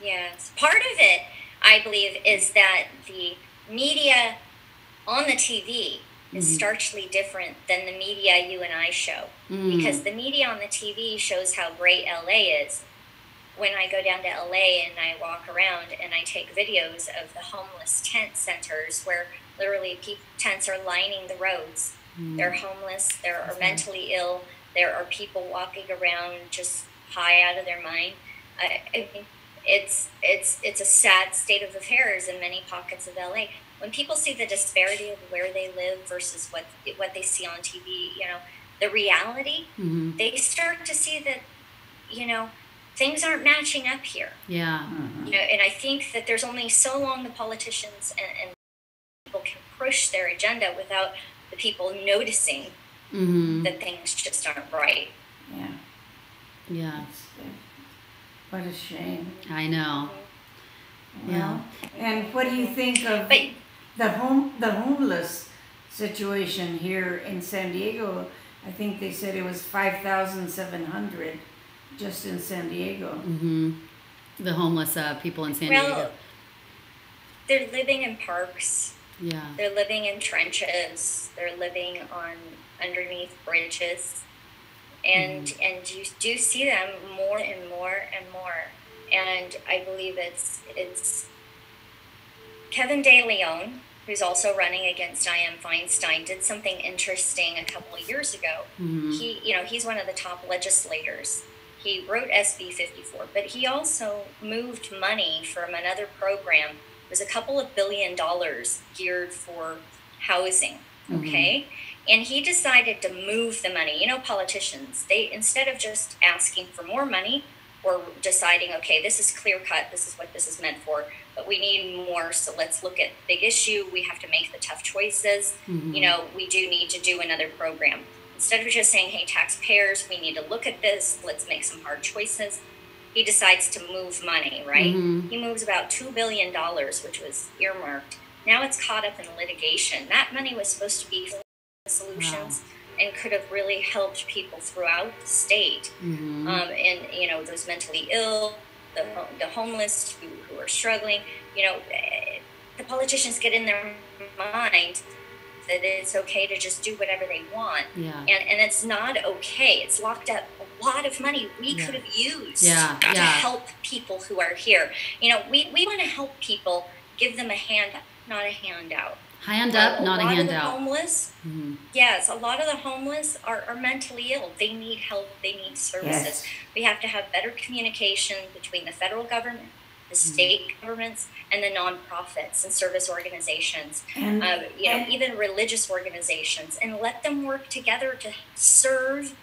Yes. Part of it, I believe, is that the media on the TV is starkly different than the media you and I show. Because the media on the TV shows how great LA is. When I go down to LA and I walk around and I take videos of the homeless tent centers where literally tents are lining the roads. They're homeless, they're mentally ill, there are people walking around just high out of their mind. I mean, it's a sad state of affairs in many pockets of LA. When people see the disparity of where they live versus what they see on TV, you know, the reality, they start to see that, you know, things aren't matching up here. Yeah. You know, and I think that there's only so long the politicians and people can push their agenda without the people noticing that things just aren't right. Yeah. Yeah. What a shame. I know. Well, and what do you think of the homeless situation here in San Diego? I think they said it was 5,700 just in San Diego. The homeless people in San Diego. They're living in parks. Yeah. They're living in trenches. They're living underneath bridges. And you do see them more and more and more. And I believe it's Kevin De Leon, who's also running against Dianne Feinstein, did something interesting a couple of years ago. He's one of the top legislators. He wrote SB24, but he also moved money from another program. It was a couple of $1 billion geared for housing, okay? And he decided to move the money. You know, politicians, they, instead of just asking for more money or deciding, okay, this is clear cut, this is what this is meant for, but we need more, so let's look at big issue, we have to make the tough choices, you know, we do need to do another program. Instead of just saying, hey, taxpayers, we need to look at this, let's make some hard choices, he decides to move money, right? He moves about $2 billion, which was earmarked. Now it's caught up in litigation. That money was supposed to be for solutions and could have really helped people throughout the state. And, you know, those mentally ill, the homeless who are struggling, you know, the politicians get in their mind that it's okay to just do whatever they want. And it's not okay. It's locked up a lot of money we could have used to help people who are here. You know, we want to help people, give them a hand up, not a handout. Hand up, not a handout. Homeless, yes, a lot of the homeless are mentally ill. They need help. They need services. We have to have better communication between the federal government, the state governments, and the nonprofits and service organizations, and even religious organizations, and let them work together to serve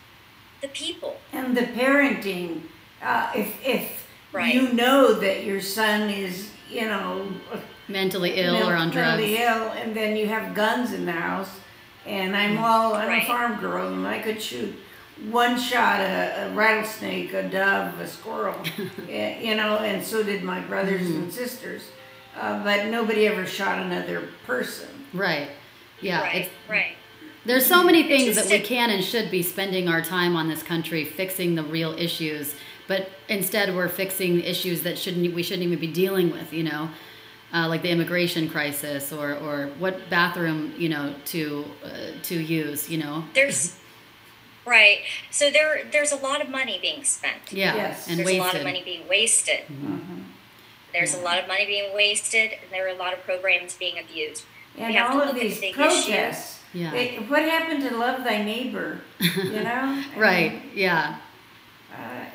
the people. And the parenting, if you know that your son is, you know, mentally ill or on drugs. Mentally ill, and then you have guns in the house, and I'm a farm girl, and I could shoot one shot a rattlesnake, a dove, a squirrel, you know, and so did my brothers and sisters, but nobody ever shot another person. Right. Yeah. There's so many things that we can and should be spending our time on this country fixing the real issues, but instead we're fixing issues that we shouldn't even be dealing with, you know. Like the immigration crisis, or what bathroom, you know, to use, you know. So there's a lot of money being spent. And there's wasted. A lot of money being wasted. There's a lot of money being wasted, and there are a lot of programs being abused. And all of these protests. What happened to love thy neighbor? You know.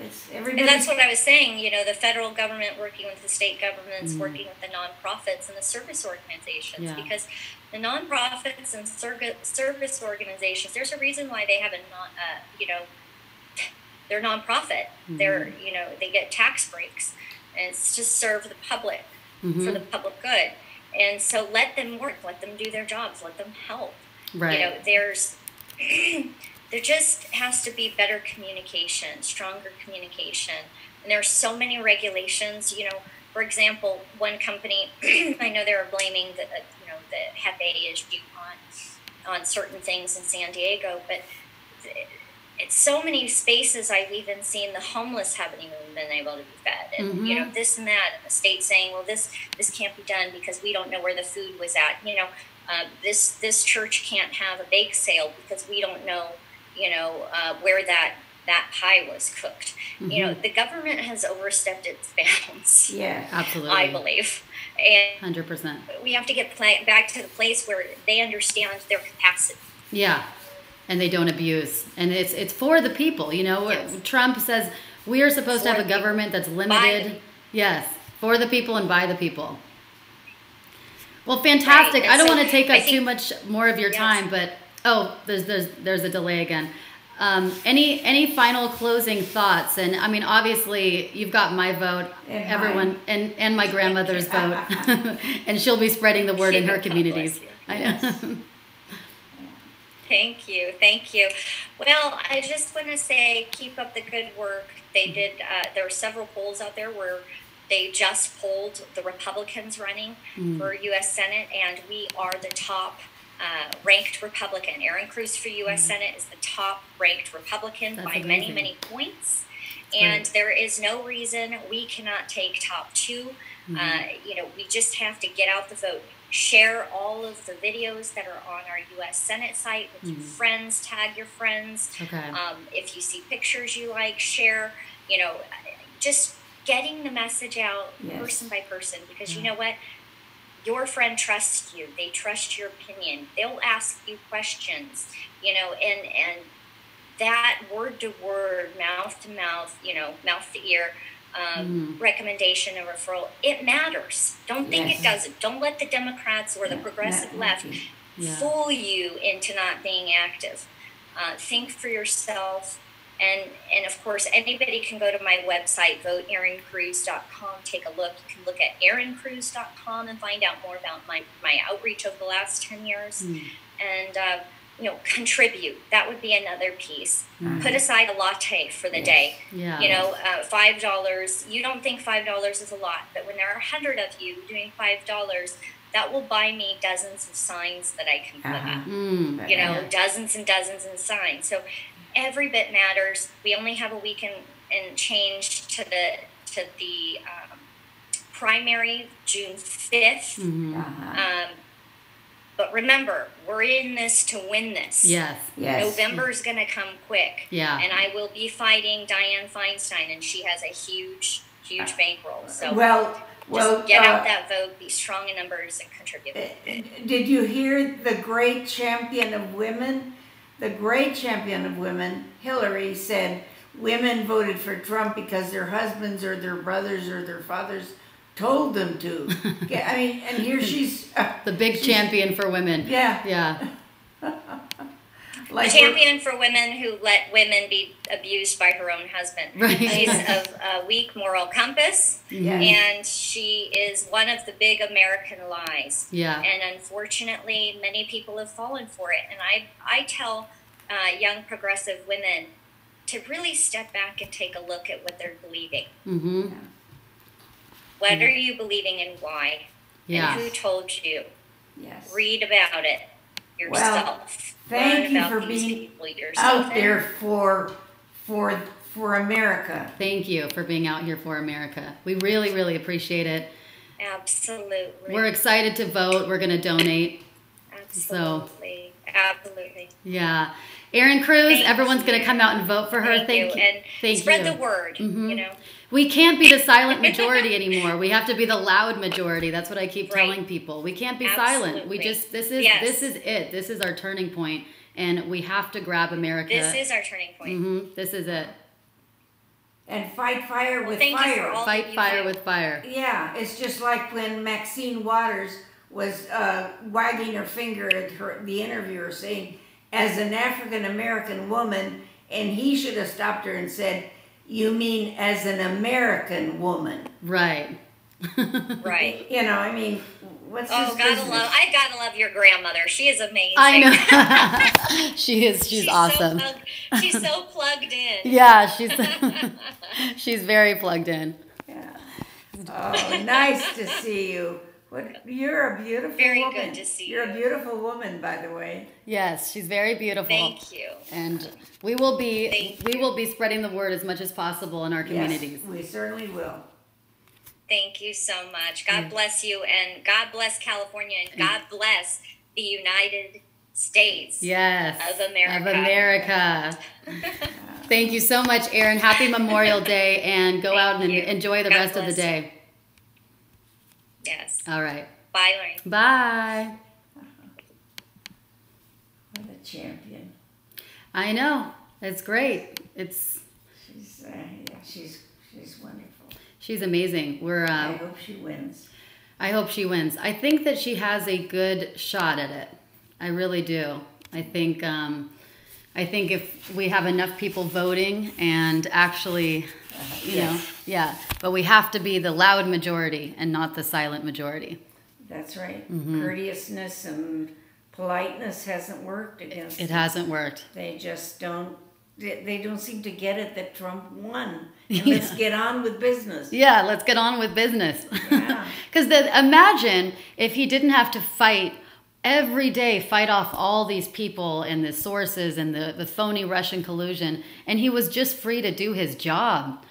it's everybody. And that's what I was saying. You know, the federal government working with the state governments, working with the nonprofits and the service organizations, because the nonprofits and service organizations, there's a reason why they have they're nonprofit. They're, they get tax breaks, and it's to serve the public for the public good. And so let them work, let them do their jobs, let them help. Right. There just has to be better communication, stronger communication. And there are so many regulations. For example, one company, I know they were blaming the Hefe issue on certain things in San Diego, but it's so many spaces I've even seen the homeless haven't even been able to be fed, and this and that, and the state saying, well, this can't be done because we don't know where the food was at. This church can't have a bake sale because we don't know, where that pie was cooked. The government has overstepped its bounds. Yeah, absolutely. I believe. And 100%. we have to get back to the place where they understand their capacity. Yeah. And they don't abuse. And it's for the people. Yes. Trump says we are supposed to have a government that's limited. Yes. For the people and by the people. Well, fantastic. Right. I don't want to take up too much more of your time, but there's a delay again. Any final closing thoughts? And I mean, obviously, you've got my vote, and everyone, and my grandmother's vote, and she'll be spreading the word in her communities. I know. Thank you. Well, I just want to say, keep up the good work. They did. There were several polls out there where they just polled the Republicans running for U.S. Senate, and we are the top ranked Republican. Erin Cruz for U.S. Senate is the top ranked Republican by many, many points. And there is no reason we cannot take top two. We just have to get out the vote. Share all of the videos that are on our U.S. Senate site with your friends. Tag your friends. Okay. If you see pictures you like, share. Just getting the message out person by person, because you know what? Your friend trusts you. They trust your opinion. They'll ask you questions, and that word to word, mouth to mouth, mouth to ear, recommendation and referral, it matters. Don't think it doesn't. Don't let the Democrats or the progressive left fool you into not being active. Think for yourself. And of course, anybody can go to my website, voteerincruz.com, take a look. You can look at erincruz.com and find out more about my outreach over the last 10 years. And, contribute. That would be another piece. Put aside a latte for the day. Yeah. $5. You don't think $5 is a lot, but when there are 100 of you doing $5, that will buy me dozens of signs that I can put up. Dozens and dozens of signs. So every bit matters. We only have a week and change to the primary, June 5th. But remember, we're in this to win this. Yes. November is going to come quick. Yeah. And I will be fighting Dianne Feinstein, and she has a huge bankroll. So just get out that vote, be strong in numbers, and contribute. Did you hear the great champion of women? The great champion of women, Hillary, said women voted for Trump because their husbands or their brothers or their fathers told them to. I mean, and here she's... the big champion for women. Yeah. Like a champion for women who let women be abused by her own husband. Right. She's of a weak moral compass, and she is one of the big American lies. Yeah. And unfortunately, many people have fallen for it. And I tell young progressive women to really step back and take a look at what they're believing. What are you believing and why? Yeah. And who told you? Yes. Read about it yourself. Well, thank you for being out there for America. Thank you for being out here for America. We really, really appreciate it. Absolutely. We're excited to vote. We're going to donate. Absolutely. Absolutely. Yeah. Erin Cruz, everyone's going to come out and vote for her. Thank you. And spread the word, We can't be the silent majority anymore. We have to be the loud majority. That's what I keep telling people. We can't be silent. We just, this is it. This is our turning point, and we have to grab America. This is our turning point. This is it. and fight fire with thank you for fire. all Fight that you fire do. with fire. Yeah, it's just like when Maxine Waters was wagging her finger at the interviewer saying, as an African American woman, and he should have stopped her and said, you mean as an American woman? Right. Right. You know, I mean, what's this business? I gotta love your grandmother. She is amazing. I know. She's awesome. She's so plugged in. Yeah, she's very plugged in. Yeah. Oh, nice to see you. You're a beautiful Very woman. good to see You're you. a beautiful woman, by the way. Yes, she's very beautiful. Thank you. And we will be spreading the word as much as possible in our communities. Yes, we certainly will. Thank you so much. God bless you, and God bless California, and God bless the United States Yes. of America. Of America. Thank you so much, Erin. Happy Memorial Day, and go out and enjoy the rest of the day. Yes. All right. Bye, Lorraine. Bye. What a champion. I know. It's great. She's wonderful. She's amazing. I hope she wins. I hope she wins. I think that she has a good shot at it. I really do. I think if we have enough people voting and actually, you know, yeah. But we have to be the loud majority and not the silent majority. That's right. Mm-hmm. Courteousness and politeness hasn't worked against. It hasn't worked. They just don't. They don't seem to get it that Trump won. And let's get on with business. Yeah, let's get on with business. Yeah. Because imagine if he didn't have to fight every day, fight off all these people and the sources and the phony Russian collusion, and he was just free to do his job.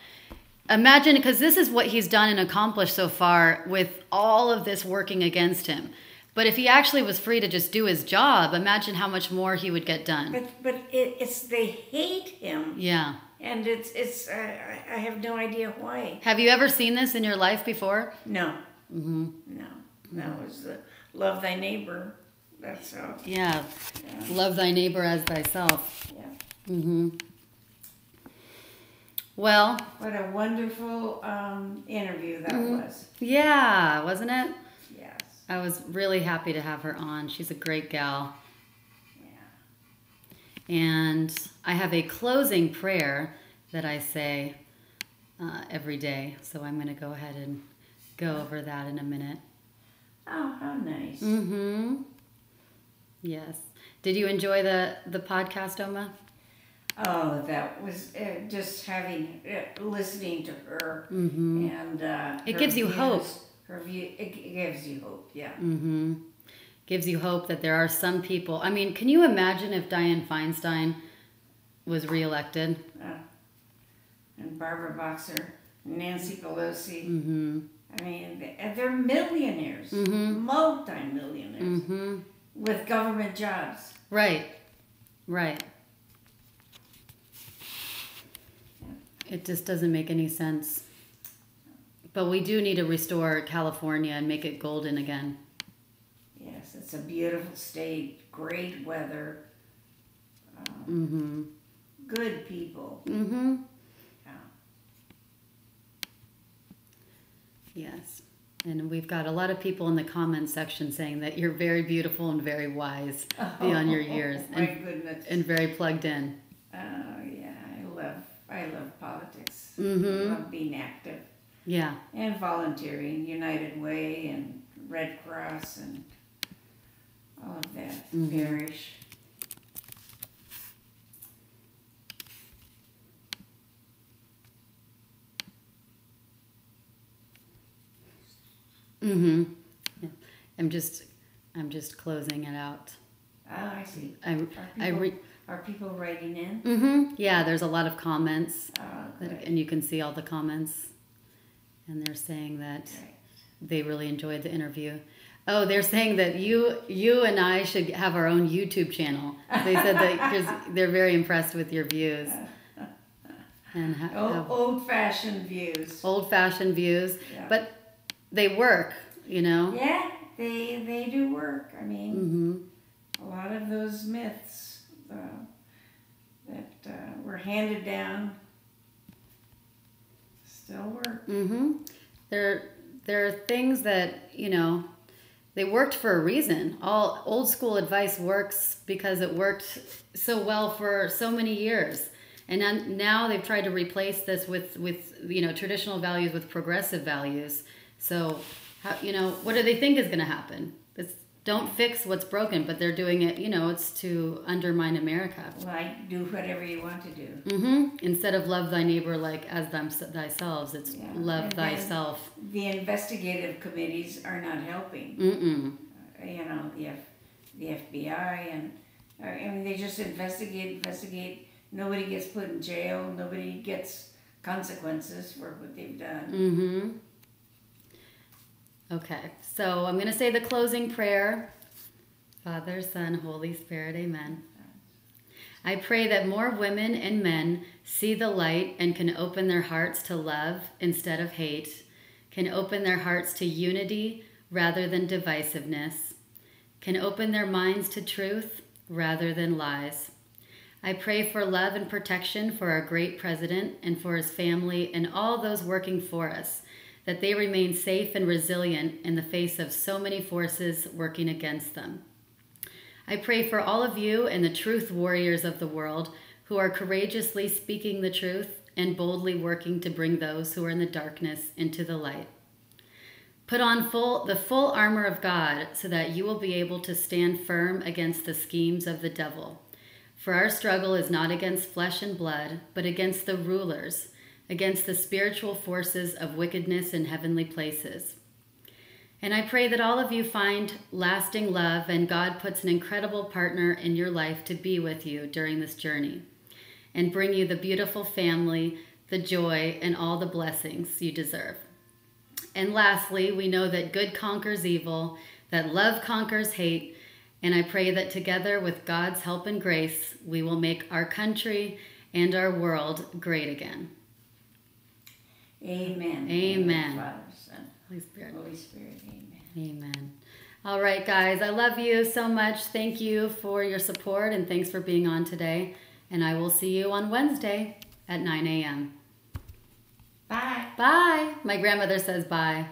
Imagine, because this is what he's done and accomplished so far with all of this working against him. But if he actually was free to just do his job, imagine how much more he would get done. But it's they hate him. Yeah. And it's I have no idea why. Have you ever seen this in your life before? No. Mm-hmm. No. That was the love thy neighbor. That's all. Yeah. Love thy neighbor as thyself. Yeah. Mm-hmm. Well. What a wonderful interview that was. Yeah, wasn't it? Yes. I was really happy to have her on. She's a great gal. Yeah. And I have a closing prayer that I say every day. So I'm going to go ahead and go over that in a minute. Oh, how nice. Mm-hmm. Yes. Did you enjoy the podcast, Oma? Oh, that was just listening to her. Mm-hmm. And it gives you hope. It gives you hope, yeah. Mm-hmm. Gives you hope that there are some people. I mean, can you imagine if Dianne Feinstein was reelected? And Barbara Boxer, Nancy Pelosi. Mm-hmm. I mean, they're millionaires, multi-millionaires, with government jobs. Right. It just doesn't make any sense. But we do need to restore California and make it golden again. Yes, it's a beautiful state, great weather, good people. Mm-hmm. Yeah. Yes. And we've got a lot of people in the comments section saying that you're very beautiful and very wise beyond your years. My goodness. And very plugged in. Oh, yeah, I love politics. Mm-hmm. I love being active. Yeah. And volunteering, United Way and Red Cross and all of that, parish. Mm-hmm. Yeah. I'm just closing it out. Oh, I see. Are people writing in? Mm-hmm. Yeah, there's a lot of comments, good. and you can see all the comments, and they're saying that they really enjoyed the interview. Oh, they're saying that you and I should have our own YouTube channel. They said that they're very impressed with your views. And old-fashioned views. Old-fashioned views, but they work, you know. Yeah, they do work. I mean, a lot of those myths that were handed down Still work. Mm-hmm. There are things that, they worked for a reason. All old school advice works because it worked so well for so many years. And now they've tried to replace this with traditional values with progressive values. So, what do they think is going to happen? Don't fix what's broken, but they're doing it, it's to undermine America. Like, do whatever you want to do. Mm-hmm. Instead of love thy neighbor like as thyself, it's love and thyself. The investigative committees are not helping. The FBI and they just investigate. Nobody gets put in jail. Nobody gets consequences for what they've done. Mm-hmm. Okay, so I'm going to say the closing prayer. Father, Son, Holy Spirit, amen. I pray that more women and men see the light and can open their hearts to love instead of hate, can open their hearts to unity rather than divisiveness, can open their minds to truth rather than lies. I pray for love and protection for our great president and for his family and all those working for us, that they remain safe and resilient in the face of so many forces working against them. I pray for all of you and the truth warriors of the world who are courageously speaking the truth and boldly working to bring those who are in the darkness into the light. Put on the full armor of God so that you will be able to stand firm against the schemes of the devil. For our struggle is not against flesh and blood, but against the rulers, against the spiritual forces of wickedness in heavenly places. And I pray that all of you find lasting love and God puts an incredible partner in your life to be with you during this journey and bring you the beautiful family, the joy, and all the blessings you deserve. And lastly, we know that good conquers evil, that love conquers hate, and I pray that together with God's help and grace, we will make our country and our world great again. Amen. Amen. Father, Son, Holy Spirit. Holy Spirit. Amen. Amen. All right, guys. I love you so much. Thank you for your support and thanks for being on today. And I will see you on Wednesday at 9 a.m. Bye. Bye. My grandmother says bye.